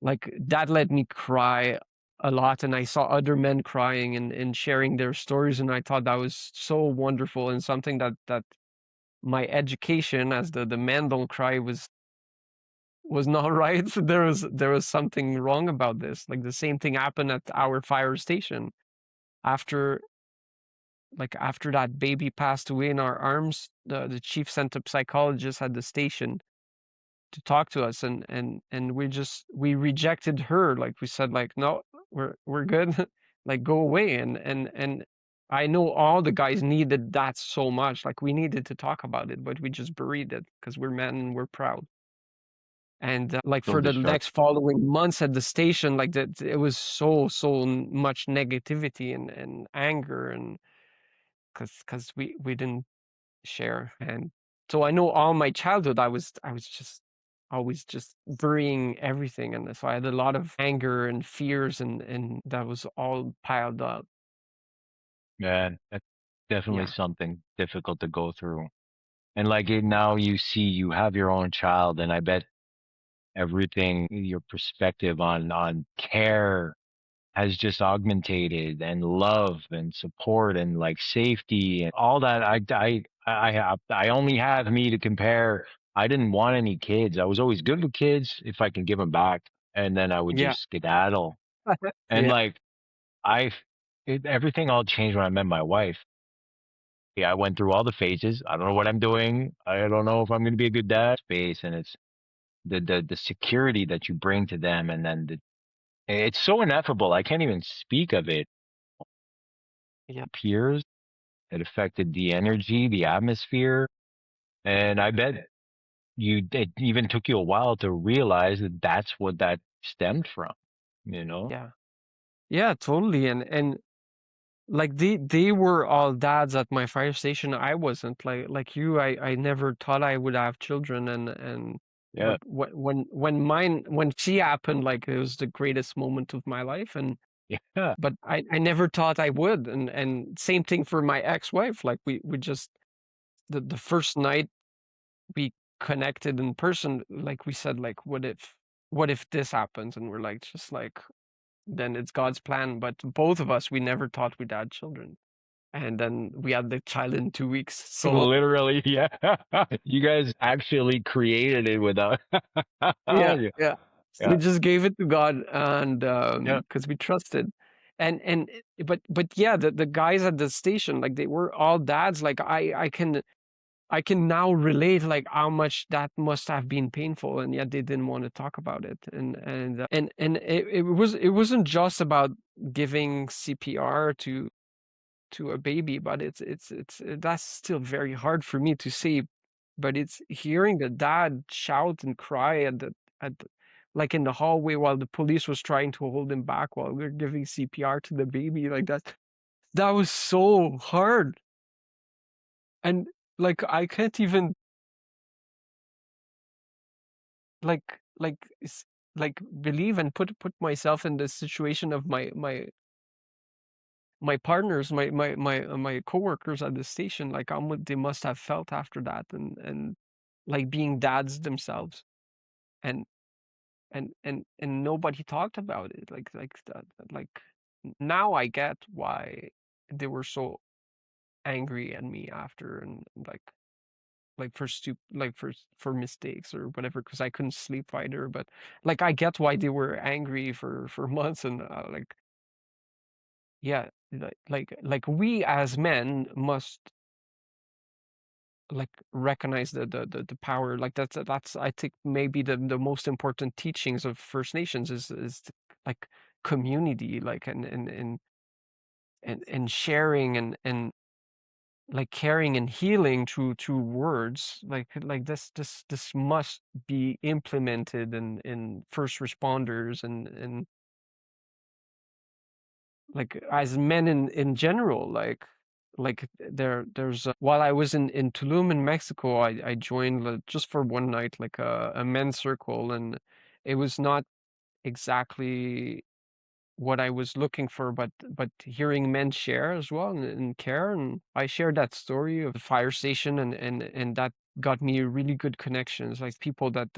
like that let me cry a lot, and I saw other men crying and sharing their stories, and I thought that was so wonderful and something that my education as the man don't cry was not right. There was something wrong about this. Like the same thing happened at our fire station after after that baby passed away in our arms. The chief sent a psychologist at the station to talk to us, and we rejected her. Like we said, like, no, we're good. Like go away. And I know all the guys needed that so much. Like we needed to talk about it, but we just buried it because we're men and we're proud. And like So for the destructive. next following months at the station, like that, it was much negativity and anger, and because we didn't share. And so I know all my childhood I was just always just burying everything, and so I had a lot of anger and fears, and that was all piled up. Man, that's definitely Yeah, something difficult to go through. And like now you see you have your own child, and I bet everything, your perspective on care has just augmentated, and love and support and like safety and all that. I only have me to compare. I didn't want any kids. I was always good with kids if I can give them back, and then I would yeah, just skedaddle. And yeah, like I, everything all changed when I met my wife. Yeah, I went through all the phases. I don't know what I'm doing. I don't know if I'm going to be a good dad. Space, and it's the security that you bring to them, and then it's so ineffable. I can't even speak of it. yeah, Peers, it affected the energy, the atmosphere, and I bet it even took you a while to realize that that's what that stemmed from. You know? yeah, yeah, totally. And like they were all dads at my fire station. I wasn't like you. I never thought I would have children, and Yeah, but when she happened, like it was the greatest moment of my life. And yeah. but I never thought I would. And same thing for my ex-wife. Like we just the first night we connected in person, like we said, like what if this happens? And we're like, just like, then it's God's plan. But both of us, we never thought we'd had children. And then we had the child in 2 weeks. So Literally, yeah. You guys actually created it without. yeah, Yeah, yeah. We yeah, just gave it to God, and yeah. because we trusted. But yeah, the guys at the station, like they were all dads. Like I can now relate like how much that must have been painful, and yet they didn't want to talk about it. And it wasn't just about giving CPR to a baby, but that's still very hard for me to say. But it's hearing the dad shout and cry at like in the hallway while the police was trying to hold him back while we were giving CPR to the baby. Like that was so hard. And like I can't even like like believe and put myself in the situation of my partners, my coworkers at the station, like what they must have felt after that, and like being dads themselves, and and nobody talked about it, like that, like now I get why they were so angry at me after, and like for mistakes or whatever, because I couldn't sleep either. But like I get why they were angry for months, and like yeah, like we as men must like recognize the power. Like that's I think maybe the most important teachings of First Nations is like community, like and sharing and like caring and healing through words. Like this must be implemented in first responders and like as men in general. Like there's while I was in Tulum in Mexico, I joined just for one night like a men's circle, and it was not exactly what I was looking for, but hearing men share as well and care, and I shared that story of the fire station, and that got me really good connections, like people that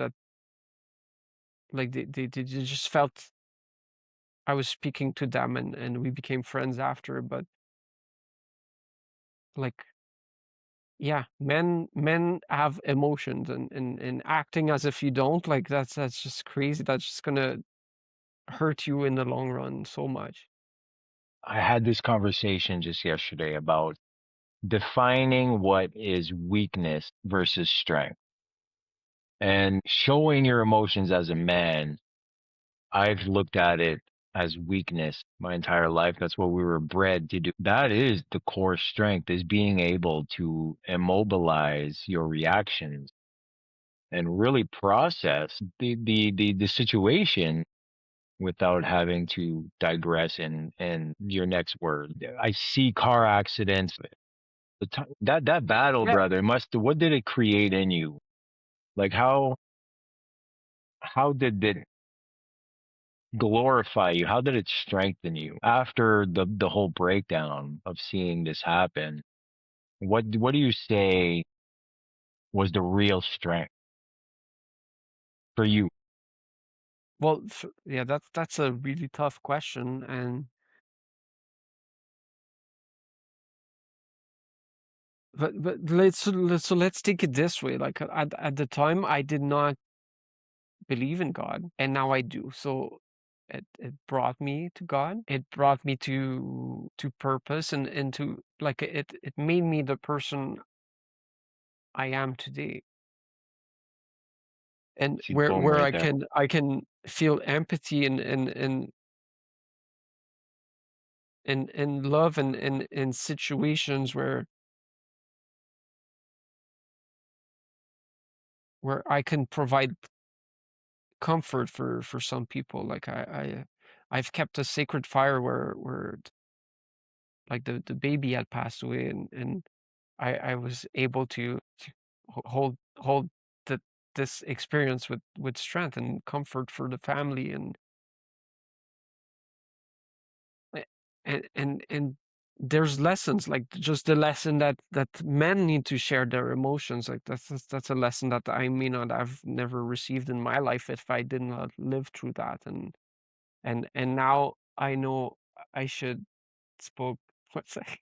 like they just felt I was speaking to them, and we became friends after. But like yeah, men have emotions, and acting as if you don't, like that's just crazy. That's just gonna hurt you in the long run so much. I had this conversation just yesterday about defining what is weakness versus strength and showing your emotions as a man. I've looked at it as weakness my entire life. That's what we were bred to do. That is the core strength, is being able to immobilize your reactions and really process the situation without having to digress in your next word. I see car accidents. That battle, Yeah. brother, what did it create in you? Like how did it glorify you? How did it strengthen you after the whole breakdown of seeing this happen? What do you say was the real strength for you? Well, yeah, that's a really tough question, and but let's take it this way. Like at the time, I did not believe in God, and now I do. So it brought me to God. It brought me to purpose, and to like it made me the person I am today, and See, boom, where right there. I can feel empathy and love in situations where I can provide comfort for some people. Like I've kept a sacred fire where like the baby had passed away, and I was able to hold the this experience with strength and comfort for the family, a- and there's lessons, like just the lesson that men need to share their emotions. Like that's a lesson that I may not have never received in my life if I did not live through that. And now I know I should spoke what's that?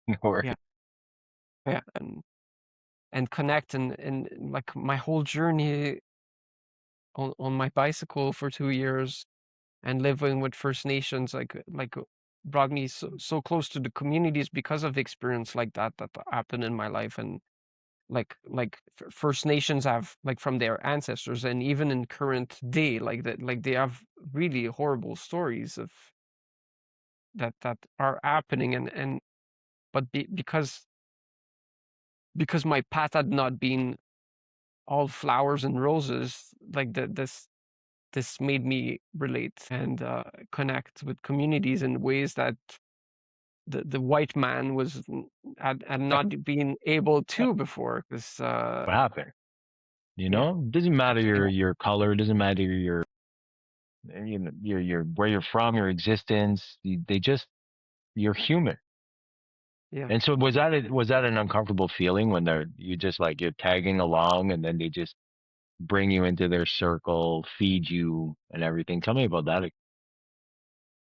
No worries. Yeah, yeah, and connect, and like my whole journey on my bicycle for 2 years and living with First Nations, brought me so close to the communities because of experience like that happened in my life. And First Nations have, like, from their ancestors, and even in current day, like that, like they have really horrible stories of that are happening, and but because my path had not been all flowers and roses, like this. this made me relate and connect with communities in ways that the white man had not been able to before. Because What happened? You yeah, know, doesn't matter yeah, your color, doesn't matter your where you're from, your existence. They just you're human. yeah. And so was that an uncomfortable feeling when you just like you're tagging along and then they just bring you into their circle, feed you and everything? Tell me about that.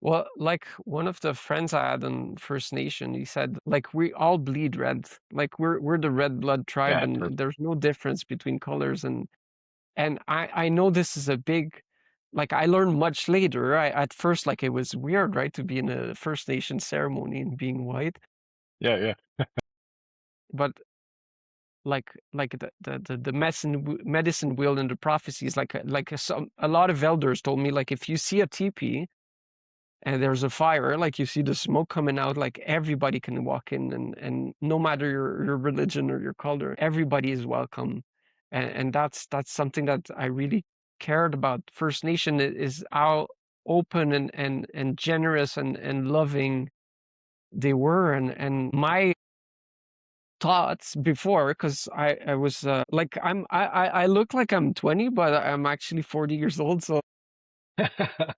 Well, like one of the friends I had in First Nation, he said, like, we all bleed red. Like we're the red blood tribe, Yeah, and there's no difference between colors. And I know this is a big, like, I learned much later. At first, like, it was weird, right, to be in a First Nation ceremony and being white. yeah, yeah. But like the medicine wheel and the prophecies, a lot of elders told me, like, if you see a teepee and there's a fire, like you see the smoke coming out, like everybody can walk in, and no matter your religion or your color, everybody is welcome. And that's something that I really cared about. First Nation is how open and generous and loving they were. And my thoughts before, because I was like, I look like I'm 20, but I'm actually 40 years old. So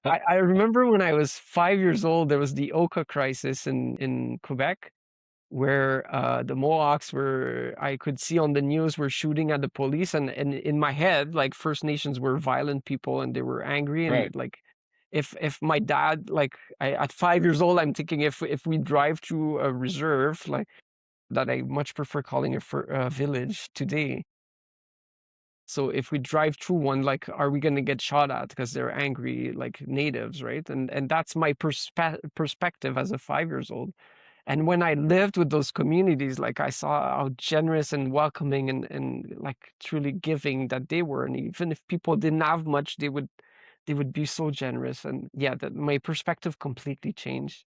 I remember when I was 5 years old, there was the Oka crisis in Quebec, where the Mohawks were, I could see on the news, were shooting at the police. And in my head, like, First Nations were violent people and they were angry. Right. And like, if my dad, like, at 5 years old, I'm thinking, if we drive through a reserve, like, that I much prefer calling a village today. So if we drive through one, like, are we going to get shot at because they're angry, like natives, right? And that's my perspective as a 5 years old. And when I lived with those communities, like, I saw how generous and welcoming and like truly giving that they were. And even if people didn't have much, they would be so generous. And yeah, that my perspective completely changed.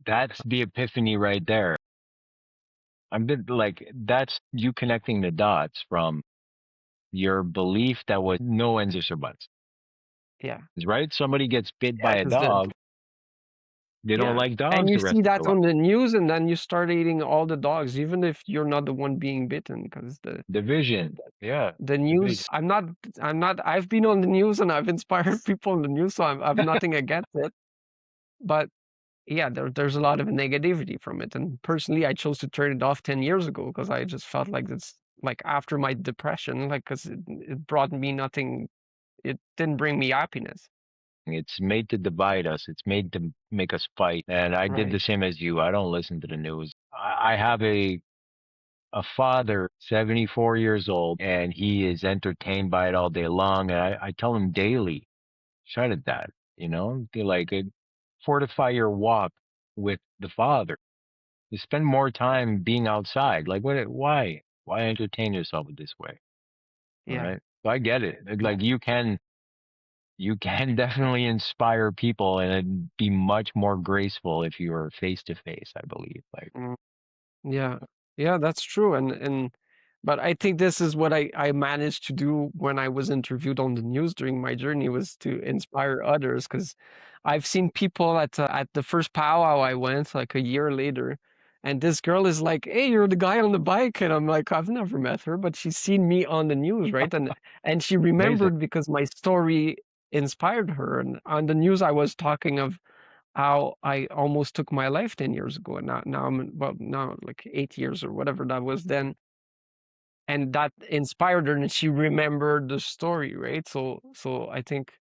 That's the epiphany right there. I'm bit like that's you connecting the dots from your belief that was no ends or buts, Yeah. right? Somebody gets bit Yeah, by a because dog. They don't yeah. like And dogs you the see rest of that their life. on the news, and then you start eating all the dogs, even if you're not the one being bitten, because Division. Yeah. the Division. news. I'm not. I've been on the news and I've inspired people on the news, so I've nothing against it. But yeah, there's a lot of negativity from it. And personally, I chose to turn it off 10 years ago because I just felt like it's like after my depression, like, because it brought me nothing. It didn't bring me happiness. It's made to divide us. It's made to make us fight. And I did Right. the same as you. I don't listen to the news. I have a father, 74 years old, and he is entertained by it all day long. And I tell him daily, shut it, Dad. You know, they like fortify your walk with the Father. You spend more time being outside. Like, what? Why? Why entertain yourself this way? All Yeah. right. So I get it. Like, you can definitely inspire people, and it'd be much more graceful if you were face to face. I believe. Like, Mm. Yeah. Yeah, that's true. And but I think this is what I managed to do when I was interviewed on the news during my journey, was to inspire others. Because I've seen people at the first powwow I went, like, a year later, and this girl is like, "Hey, you're the guy on the bike." And I'm like, "I've never met her, but she's seen me on the news, right?" And she amazing. remembered because my story inspired her. And on the news, I was talking of how I almost took my life 10 years ago. And now well, now, like, 8 years or whatever that was then. And that inspired her, and she remembered the story, right? So I think,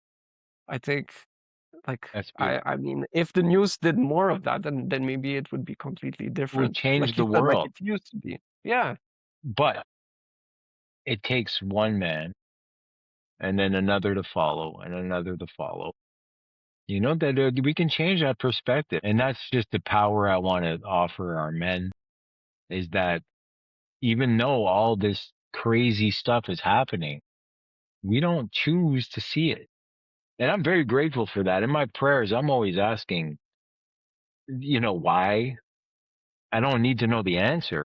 like, That's I beautiful. I mean, if the news did more of that, then maybe it would be completely It would different. change Like you the said, like world, it used to be. Yeah. but it takes one man and then another to follow and another to follow. You know that we can change that perspective, and that's just the power I want to offer our men. Is that even though all this crazy stuff is happening, we don't choose to see it. And I'm very grateful for that. In my prayers, I'm always asking, why? I don't need to know the answer,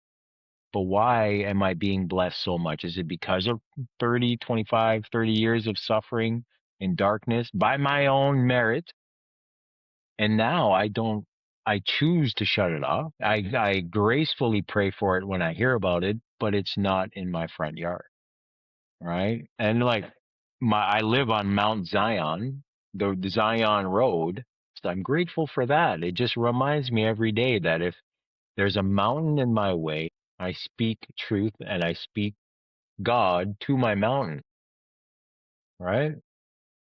but why am I being blessed so much? Is it because of 30, 25, 30 years of suffering in darkness by my own merit. And now I choose to shut it off. I gracefully pray for it when I hear about it, but it's not in my front yard. Right. And like I live on Mount Zion, the Zion Road. So I'm grateful for that. It just reminds me every day that if there's a mountain in my way, I speak truth and I speak God to my mountain, right?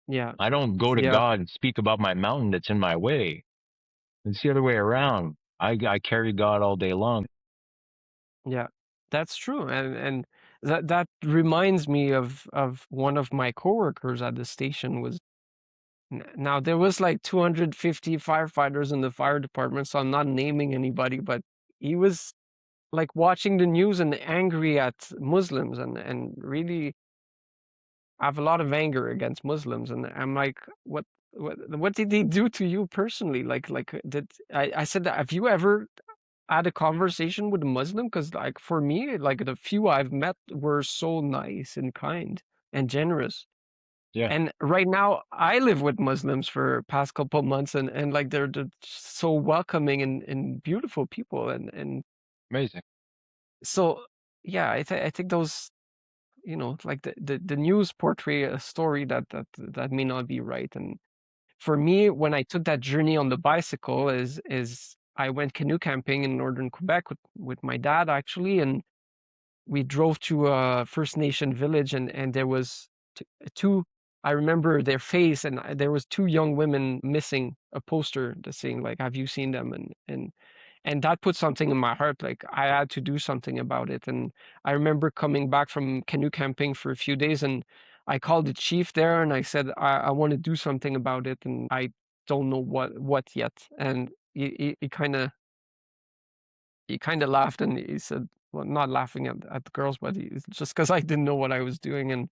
Yeah. I don't go to Yeah. God and speak about my mountain that's in my way. It's the other way around. I carry God all day long. Yeah. That's true. And that reminds me of one of my coworkers at the station was now there was like 250 firefighters in the fire department, so I'm not naming anybody, but he was like watching the news and angry at Muslims and really have a lot of anger against Muslims. And I'm like, what did he do to you personally? Did I said that, have you ever had a conversation with a Muslim? Because like for me, like the few I've met were so nice and kind and generous. Yeah, And right now I live with Muslims for past couple months and like they're so welcoming and beautiful people and amazing. so yeah, I think those, you know, like the news portray a story that may not be right. And for me, when I took that journey on the bicycle is I went canoe camping in northern Quebec with my dad actually, and we drove to a First Nation village and there was two, I remember their face, and there was two young women missing a poster that's saying like, have you seen them? And that put something in my heart, like I had to do something about it. And I remember coming back from canoe camping for a few days and I called the chief there and I said, I want to do something about it and I don't know what yet. And he kind of laughed and he said, well, not laughing at the girls, but just because I didn't know what I was doing. And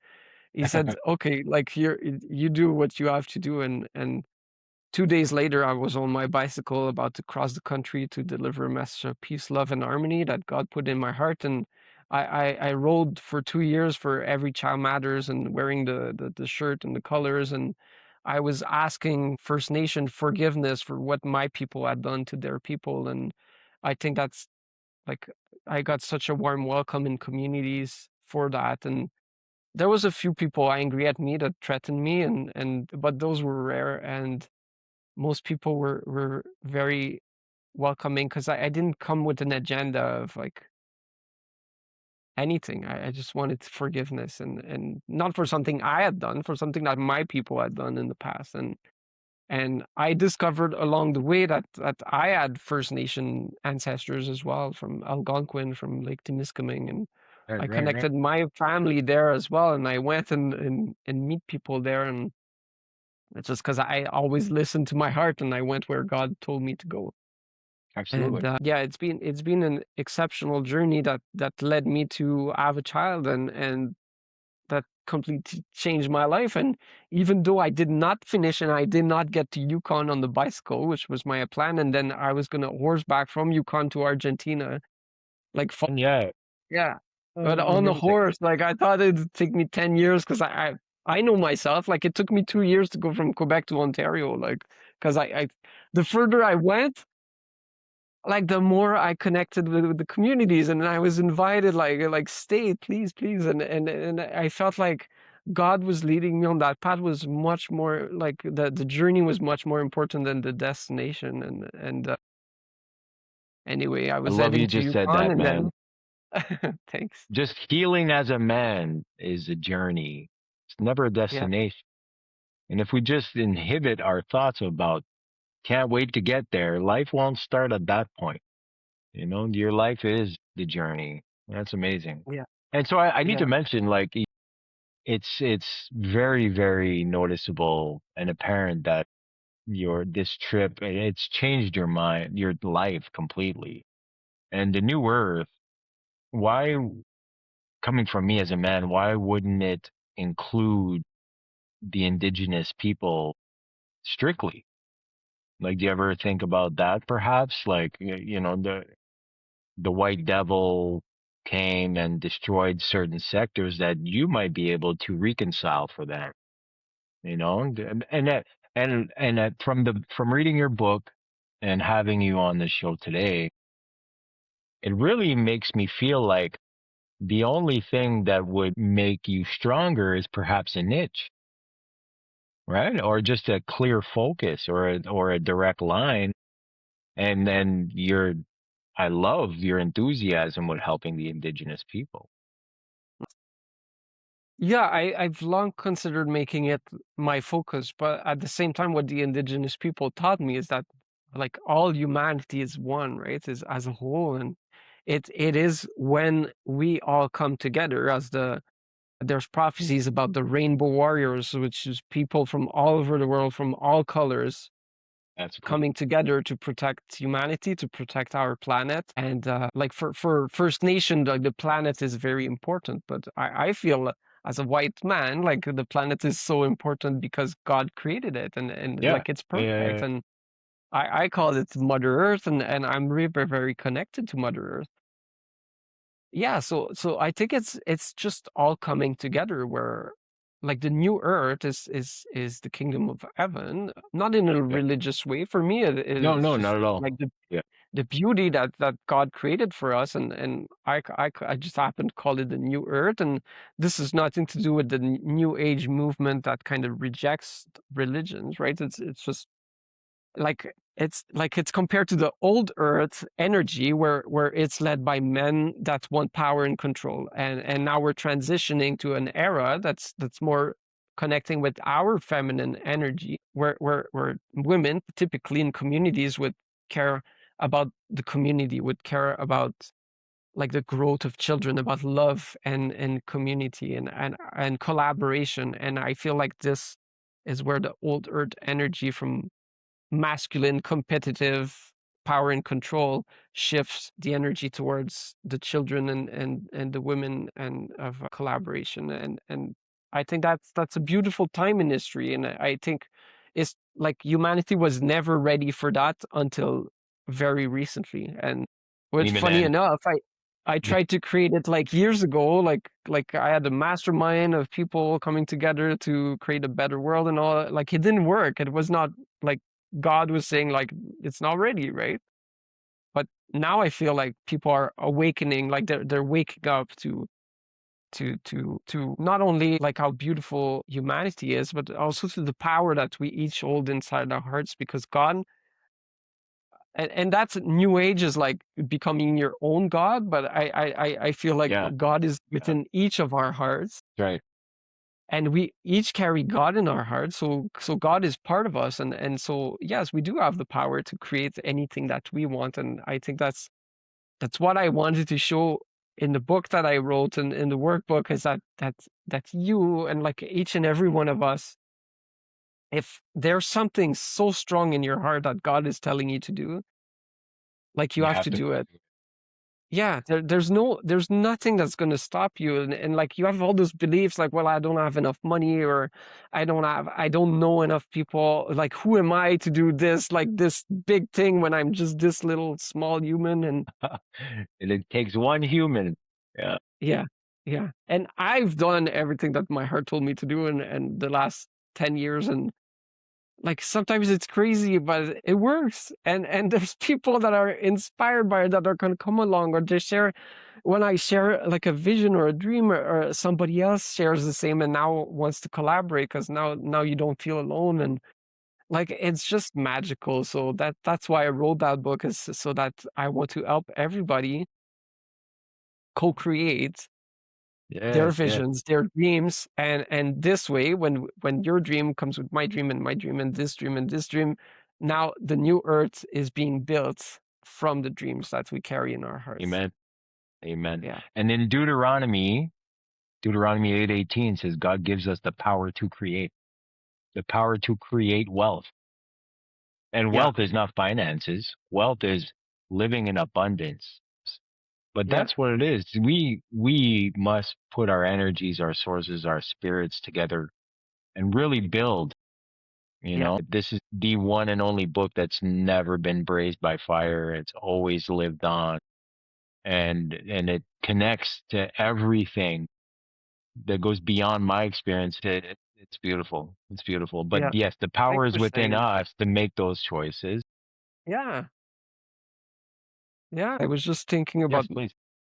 he said, okay, like you do what you have to do. And 2 days later, I was on my bicycle about to cross the country to deliver a message of peace, love, and harmony that God put in my heart. And I rode for 2 years for Every Child Matters and wearing the shirt and the colors. And I was asking First Nation forgiveness for what my people had done to their people. And I think that's like, I got such a warm welcome in communities for that. And there was a few people angry at me that threatened me and but those were rare. And most people were very welcoming because I didn't come with an agenda of like anything. I just wanted forgiveness and not for something I had done, for something that my people had done in the past. And I discovered along the way that I had First Nation ancestors as well from Algonquin, from Lake Timiskaming, and Right, I right, right. connected my family there as well. And I went and meet people there, and it's just because I always listened to my heart and I went where God told me to go. And Absolutely. yeah, it's been an exceptional journey that led me to have a child and that completely changed my life. And even though I did not finish and I did not get to Yukon on the bicycle, which was my plan, and then I was gonna horseback from Yukon to Argentina, like And yeah, yeah, but oh, on the amazing. horse, like I thought it'd take me 10 years because I know myself. Like it took me 2 years to go from Quebec to Ontario, like because I the further I went, like the more I connected with the communities, and I was invited, like stay, please, please, and I felt like God was leading me on that path. Was much more like the journey was much more important than the destination. And anyway, I I was love heading you to just said Yukon, that, and man. then thanks. Just healing as a man is a journey. It's never a Yeah, destination. And if we just inhibit our thoughts about can't wait to get there, life won't start at that point. You know, your life is the journey. That's amazing. yeah, And so I need to yeah, mention, like, it's very, very noticeable and apparent that this trip, it's changed your mind, your life completely. And the new earth, why, coming from me as a man, why wouldn't it include the indigenous people strictly? Like, do you ever think about that perhaps? Like, you know, the white devil came and destroyed certain sectors that you might be able to reconcile for them. you know, from reading your book and having you on the show today, it really makes me feel like the only thing that would make you stronger is perhaps a niche, right? Or just a clear focus or a direct line. And then I love your enthusiasm with helping the indigenous people. Yeah, I've long considered making it my focus, but at the same time, what the indigenous people taught me is that like all humanity is one, right? Is as a whole, and it is when we all come together as there's prophecies about the rainbow warriors, which is people from all over the world, from all colors, That's cool. coming together to protect humanity, to protect our planet. And like for First Nation, like the planet is very important. But I feel as a white man, like the planet is so important because God created it and Yeah. like it's Yeah. Yeah, perfect. yeah. And I call it Mother Earth, and I'm really very connected to Mother Earth. Yeah, so I think it's just all coming together where like the new earth is the kingdom of heaven, not in a Yeah. religious way. For me, it No, is no, just not at all. like Yeah. the beauty that God created for us, and I just happen to call it the new earth, and this is nothing to do with the new age movement that kind of rejects religions, right? It's just it's compared to the old earth energy where it's led by men that want power and control, and now we're transitioning to an era that's more connecting with our feminine energy where women typically in communities would care about the community, would care about like the growth of children, about love and community and collaboration. And I feel like this is where the old earth energy from masculine, competitive power and control shifts the energy towards the children and the women and of collaboration. And I think that's a beautiful time in history. And I think it's like humanity was never ready for that until very recently. And what's funny Amen. enough, I tried to create it like years ago, like I had a mastermind of people coming together to create a better world and all. Like it didn't work. It was not like God was saying like it's not ready, right? But now I feel like people are awakening, like they're waking up to not only like how beautiful humanity is, but also to the power that we each hold inside our hearts because God and that's new age is like becoming your own God, but I feel like Yeah. God is Yeah. within each of our hearts Right. and we each carry God in our hearts. So God is part of us, and so yes, we do have the power to create anything that we want. And I think that's what I wanted to show in the book that I wrote and in the workbook is that you and like each and every one of us, if there's something so strong in your heart that God is telling you to do, like you You have have to to. do it. Yeah, there's nothing that's gonna stop you, and like you have all those beliefs like, well, I don't have enough money, or I don't know enough people. Like, who am I to do this like this big thing when I'm just this little small human? And And it takes one human. Yeah. yeah, yeah, and I've done everything that my heart told me to do in the last 10 years, and like sometimes it's crazy, but it works. And there's people that are inspired by it that are gonna come along or they share when I share like a vision or a dream or somebody else shares the same and now wants to collaborate because now you don't feel alone and like it's just magical. So that's why I wrote that book is so that I want to help everybody co-create their Yes. Yes. visions, their dreams, and this way, when your dream comes with my dream and my dream and this dream and this dream, now the new earth is being built from the dreams that we carry in our hearts. Amen. Amen. Yeah, And in Deuteronomy 8:18 says God gives us the power to create wealth. And yeah, wealth is not finances. Wealth is living in abundance. But yeah, that's what it is. We must put our energies, our sources, our spirits together and really build. yeah, This is the one and only book that's never been brazed by fire. It's always lived on, and it connects to everything that goes beyond my experience. It's beautiful. It's beautiful. Yeah, But yes, the thanks power is for saying within that. us to make those choices. Yeah, yeah. I was just thinking about Yes, please.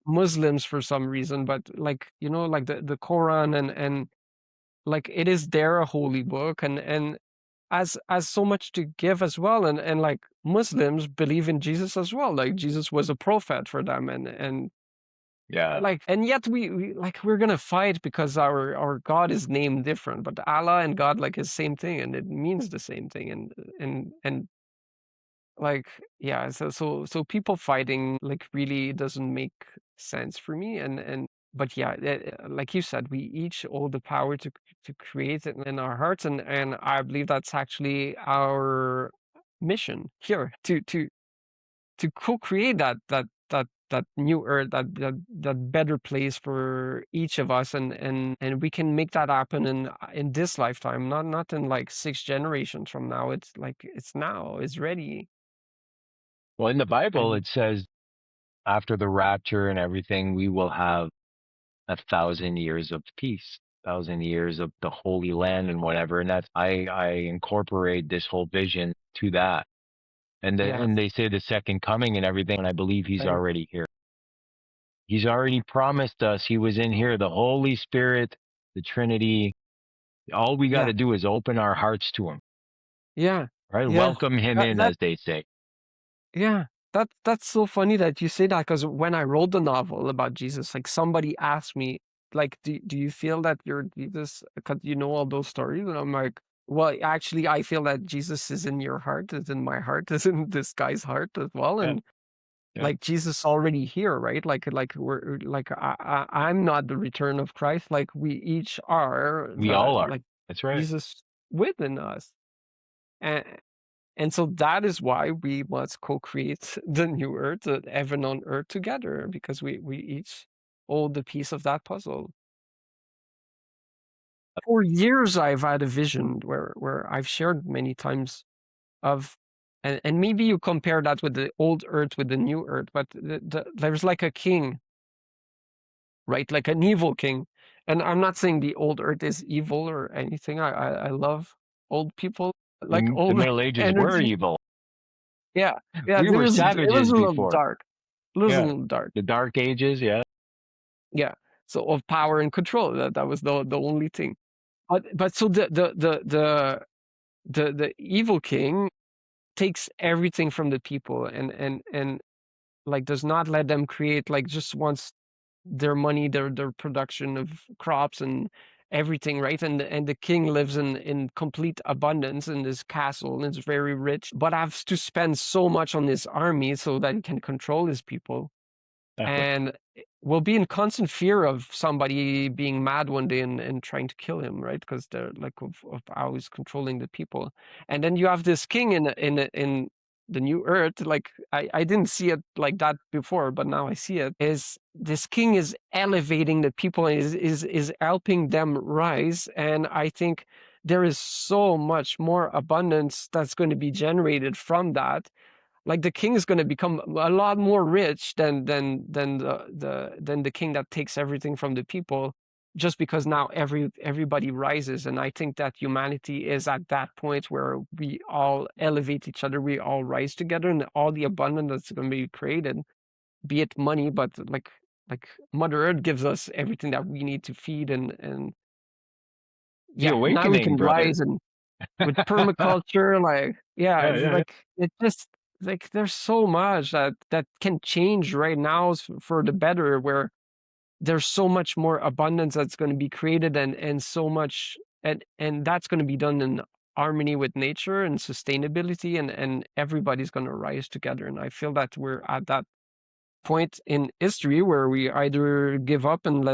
Muslims for some reason, but like, like the Quran and like it is their holy book and as so much to give as well. And like Muslims believe in Jesus as well. Like Jesus was a prophet for them and Yeah. like and yet we like we're gonna fight because our God is named different, but Allah and God like is same thing and it means the same thing and like yeah, so people fighting like really doesn't make sense for me and but yeah, like you said, we each hold the power to create it in our hearts and I believe that's actually our mission here to co-create that new earth, that better place for each of us and we can make that happen in this lifetime, not in like 6 generations from now. It's like it's now, it's ready. Well, in the Bible, And it says after the rapture and everything, we will have 1,000 years of peace, 1,000 years of the Holy Land and whatever. And that's I incorporate this whole vision to that. yeah, And they say the second coming and everything, and I believe he's right. already here. He's already promised us he was in here, the Holy Spirit, the Trinity. All we got Yeah, to do is open our hearts to him, yeah, right? yeah. Welcome him That in, that as they say. yeah, that's so funny that you say that because when I wrote the novel about Jesus, like somebody asked me, like, do you feel that you're Jesus? Because you know all those stories, and I'm like, well, actually, I feel that Jesus is in your heart, is in my heart, is in this guy's heart as well, Yeah, and yeah. like Jesus already here, right? Like we're like I'm not the return of Christ, like we each are We the all are. like That's right. Jesus within us. And and so that is why we must co-create the new earth, the heaven on earth together, because we each hold the piece of that puzzle. For years, I've had a vision where I've shared many times of, and maybe you compare that with the old earth with the new earth, but there's like a king, right? Like an evil king. And I'm not saying the old earth is evil or anything. I love old people, like The old Middle Ages were energy. evil. Yeah, yeah. We were It was savages a little before. dark. It was a Yeah. little dark. The Dark Ages. Yeah. Yeah. So of power and control. That was the only thing. But so the evil king takes everything from the people and like does not let them create, like just wants their money, their production of crops and everything, right? And the king lives in complete abundance in this castle and is very rich, but has to spend so much on his army so that he can control his people. Exactly. And will be in constant fear of somebody being mad one day and trying to kill him, right? Because they're like of how he's controlling the people. And then you have this king in the new earth. Like I didn't see it like that before, but now I see it. Is this king is elevating the people and is helping them rise. And I think there is so much more abundance that's going to be generated from that. Like the king is going to become a lot more rich than the king that takes everything from the people, just because now everybody rises. And I think that humanity is at that point where we all elevate each other, we all rise together, and all the abundance that's going to be created, be it money, but like Mother Earth gives us everything that we need to feed and The yeah, now we awakening, can brother. rise and with permaculture, like yeah, Yeah, it's yeah, yeah. like it just like there's so much that can change right now for the better, where there's so much more abundance that's going to be created and so much and that's going to be done in harmony with nature and sustainability and everybody's going to rise together. And I feel that we're at that point in history where we either give up and I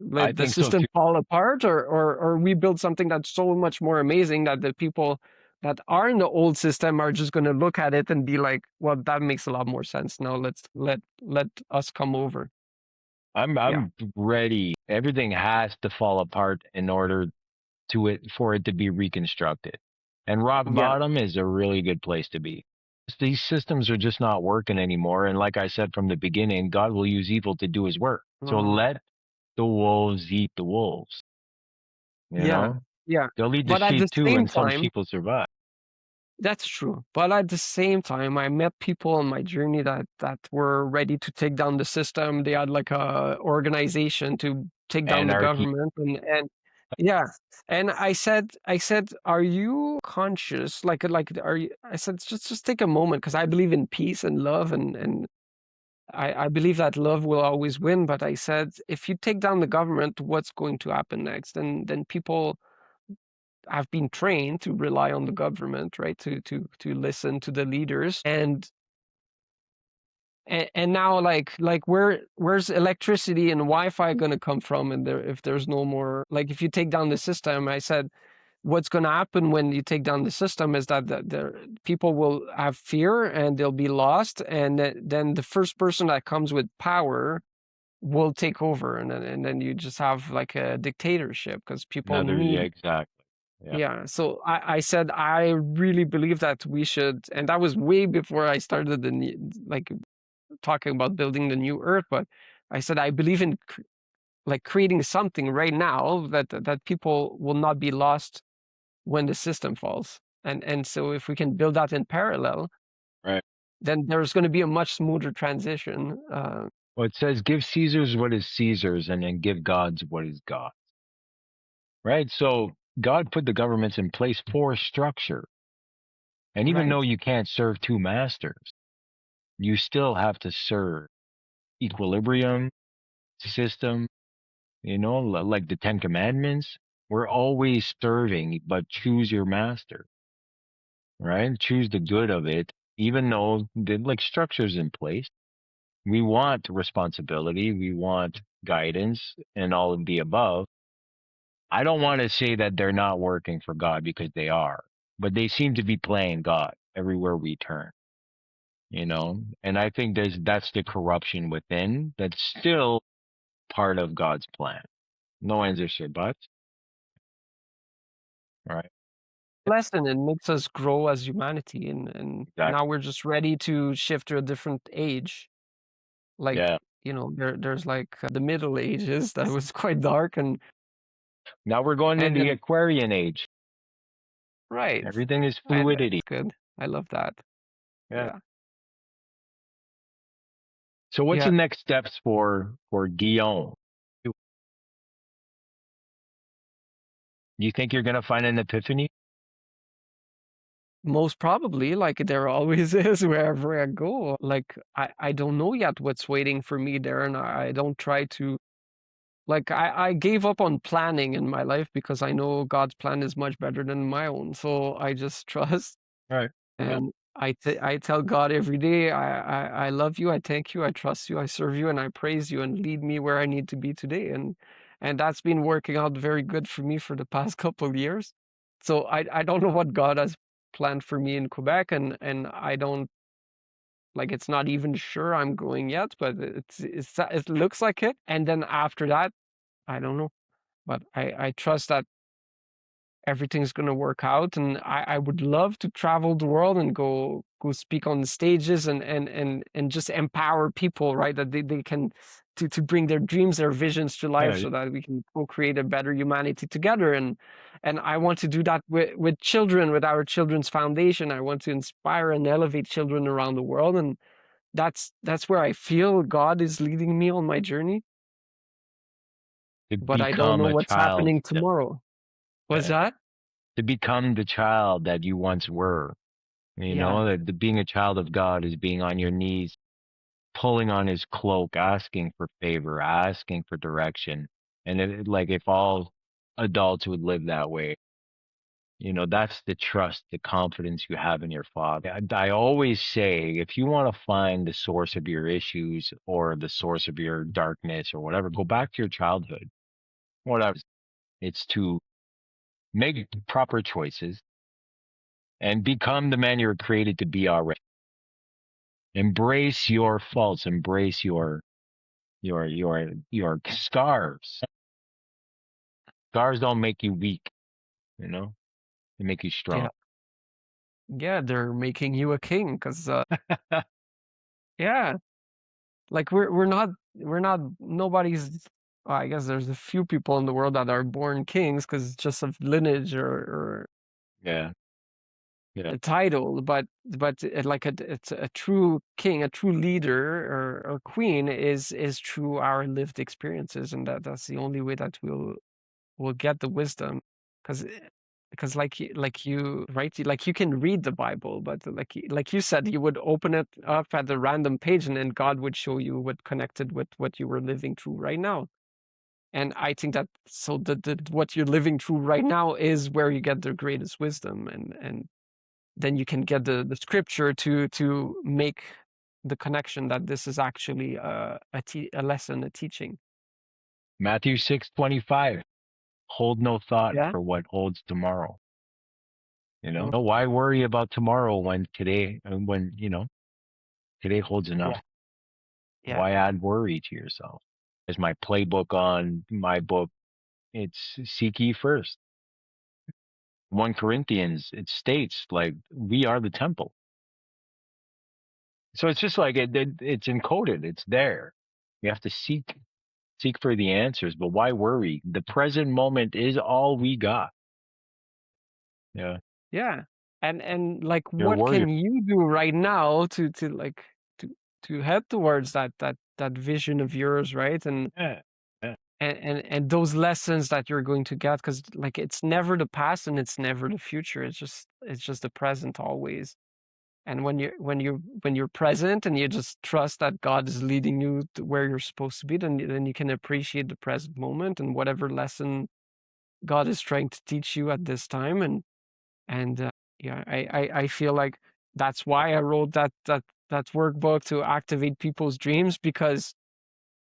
let the think so too. system fall apart or we build something that's so much more amazing that the people that are in the old system are just going to look at it and be like, well, that makes a lot more sense now, let us come over. Yeah, I'm ready. Everything has to fall apart in order for it to be reconstructed. And rock yeah, bottom is a really good place to be. These systems are just not working anymore. And like I said from the beginning, God will use evil to do his work. So uh, let the wolves eat the wolves. You Yeah, know, yeah. they'll lead the But at the sheep too, same and some time, sheep will survive. that's true. But at the same time, I met people on my journey that were ready to take down the system. They had like a organization to take down the Anarchy. government and yeah. And I said, are you conscious? Like are you I said, just take a moment because I believe in peace and love and I believe that love will always win. But I said, if you take down the government, what's going to happen next? And then people have been trained to rely on the government, right? To listen to the leaders, and now like where's electricity and Wi-Fi going to come from? And there, if there's no more, like if you take down the system, I said, what's going to happen when you take down the system is that the people will have fear and they'll be lost, and then the first person that comes with power will take over, and then you just have like a dictatorship because people Another, yeah, need. exactly. Yeah, Yeah, so I said I really believe that we should, and that was way before I started like talking about building the new Earth. But I said I believe in like creating something right now that people will not be lost when the system falls, and so if we can build that in parallel, right. then there's going to be a much smoother transition. Well, it says, "Give Caesar's what is Caesar's, and then give God's what is God." Right. So God put the governments in place for structure, and even Right. though you can't serve two masters, you still have to serve equilibrium system. You know, like the Ten Commandments. We're always serving, but choose your master. Right. Choose the good of it, even though the like structure's in place. We want responsibility, we want guidance, and all of the above. I don't want to say that they're not working for God because they are, but they seem to be playing God everywhere we turn, you know? And I think that's the corruption within that's still part of God's plan. No ands, ifs, or buts, right? Lesson, it makes us grow as humanity, and now Exactly. we're just ready to shift to a different age. Like, Yeah. there's like the Middle Ages that was quite dark, Now we're going and into the then Aquarian age. right, Everything is and that's fluidity. good. I love that. Yeah. Yeah, So what's yeah. the next steps for Guillaume? Do you think you're gonna find an epiphany? Most probably, like there always is wherever I go. Like I don't know yet what's waiting for me there, and I don't try to. Like I gave up on planning in my life because I know God's plan is much better than my own. So I just trust. Right. Yeah. And I tell God every day, I love you, I thank you, I trust you, I serve you, and I praise you, and lead me where I need to be today. And that's been working out very good for me for the past couple of years. So I don't know what God has planned for me in Quebec, and I don't, like, it's not even sure I'm going yet, but it looks like it. And then after that, I don't know, but I trust that everything's gonna work out, and I would love to travel the world and go speak on the stages and just empower people, right? That they can to bring their dreams, their visions to life, Yeah. so that we can co-create a better humanity together. And I want to do that with children, with our children's foundation. I want to inspire and elevate children around the world, and that's where I feel God is leading me on my journey. To But I don't become know a what's child. happening tomorrow. What's Yeah. that? To become the child that you once were. You Yeah. know, that the being a child of God is being on your knees, pulling on his cloak, asking for favor, asking for direction. And like if all adults would live that way, you know, that's the trust, the confidence you have in your father. I always say, if you want to find the source of your issues or the source of your darkness or whatever, go back to your childhood. Whatever. It's to make proper choices and become the man you're created to be already. Embrace your faults, embrace your scars. Scars don't make you weak, you know? They make you strong. Yeah. Yeah, they're making you a king because yeah, like we're not nobody's. well, I guess there's a few people in the world that are born kings because it's just of lineage or Yeah. Yeah. a title, but like it's a true king, a true leader or queen is through our lived experiences, and that's the only way that we'll get the wisdom, because because like you right, like you can read the Bible, but like you said, you would open it up at a random page, and then God would show you what connected with what you were living through right now. And I think that so the what you're living through right now is where you get the greatest wisdom, and then you can get the scripture to make the connection that this is actually a lesson, a teaching. Matthew 6:25. Hold no thought Yeah. for what holds tomorrow. Mm. Why worry about tomorrow when today holds Yeah. enough? Yeah. Why add worry to yourself? As my playbook on my book, it's seek ye first. 1 Corinthians, it states like we are the temple. So it's just like it's encoded. It's there. You have to seek for the answers, but why worry? The present moment is all we got. Yeah. Yeah. And like, You're a what warrior. can you do right now to like to to head towards that vision of yours, right? Yeah. Yeah. And those lessons that you're going to get, because like it's never the past and it's never the future. It's just the present always. And when you're present and you just trust that God is leading you to where you're supposed to be, then you can appreciate the present moment and whatever lesson God is trying to teach you at this time. And yeah, I feel like that's why I wrote that workbook to activate people's dreams, because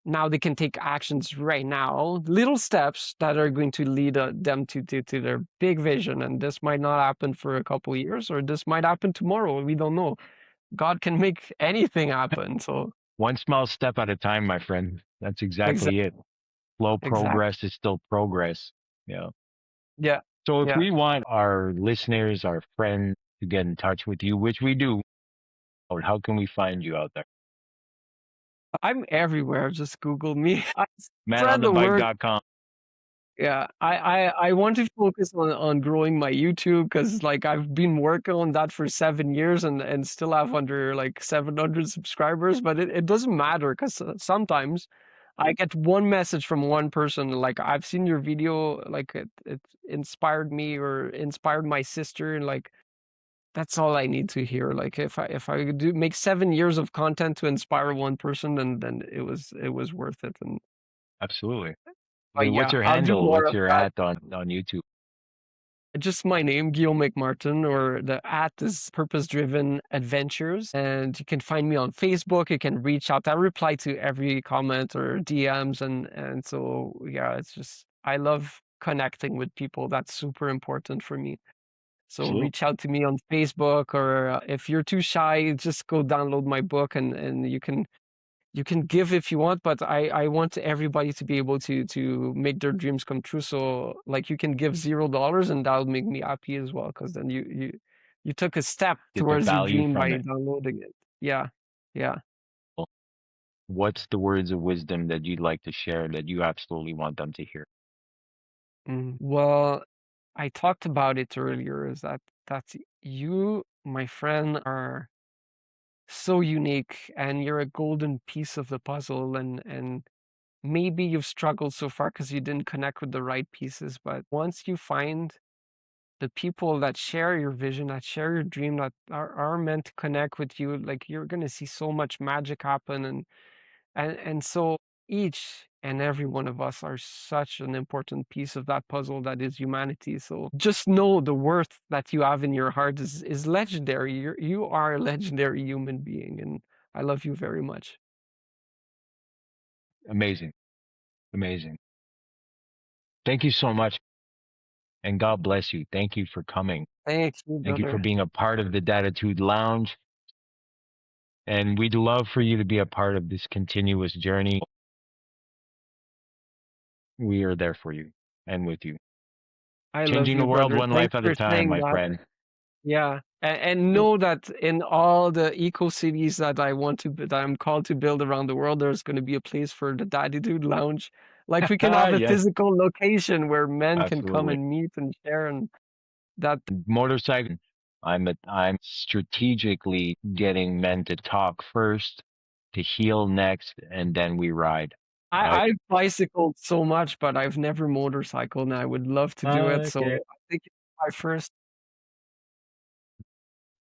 now they can take actions right now, little steps that are going to lead them to their big vision. And this might not happen for a couple of years, or this might happen tomorrow. We don't know. God can make anything happen. So One small step at a time, my friend. That's exactly it. exactly, Slow exactly. progress is still progress. Yeah. Yeah, So if yeah. we want our listeners, our friends to get in touch with you, which we do, or how can we find you out there? I'm everywhere. Just Google me. I spread the word. Manonthebike.com. Yeah, I want to focus on growing my YouTube, because like I've been working on that for 7 years and still have under like 700 subscribers, but it doesn't matter, because sometimes I get one message from one person like, I've seen your video, like it inspired me or inspired my sister, and like that's all I need to hear. Like if I do make 7 years of content to inspire one person, then it was worth it. And Absolutely. but What's yeah, your I'll do handle? more What's of your that. at on YouTube? Just my name, Guillaume McMartin, or the at is Purpose Driven Adventures. And you can find me on Facebook. You can reach out. I reply to every comment or DMs. And so, yeah, it's just, I love connecting with people. That's super important for me. So Absolutely. reach out to me on Facebook, or if you're too shy, just go download my book, and you can give if you want, but I want everybody to be able to make their dreams come true. So like you can give $0 and that'll make me happy as well, because then you took a step Get the towards your value dream from by it. downloading it. Yeah. Yeah. What's the words of wisdom that you'd like to share that you absolutely want them to hear? Well, I talked about it earlier, is that you, my friend, are so unique, and you're a golden piece of the puzzle. And maybe you've struggled so far because you didn't connect with the right pieces, but once you find the people that share your vision, that share your dream, that are meant to connect with you, like you're going to see so much magic happen. And so each and every one of us are such an important piece of that puzzle that is humanity. So just know the worth that you have in your heart is legendary. You are a legendary human being, and I love you very much. Amazing. Amazing. Thank you so much. And God bless you. Thank you for coming. Thank you, Thank you for brother. being a part of the Daditude Lounge. And we'd love for you to be a part of this continuous journey. We are there for you and with you. I love Changing the you, world brother. one life Thanks at a for time, saying my that. friend. Yeah, and know that in all the eco cities that I want to, that I'm called to build around the world, there's going to be a place for the Daditude Lounge. Like we can have a Yes, physical location where men can come absolutely. and meet and share, and that Motorcycle. I'm strategically getting men to talk first, to heal next, and then we ride. Right? I've bicycled so much, but I've never motorcycled, and I would love to do it. So Okay. I think it's my first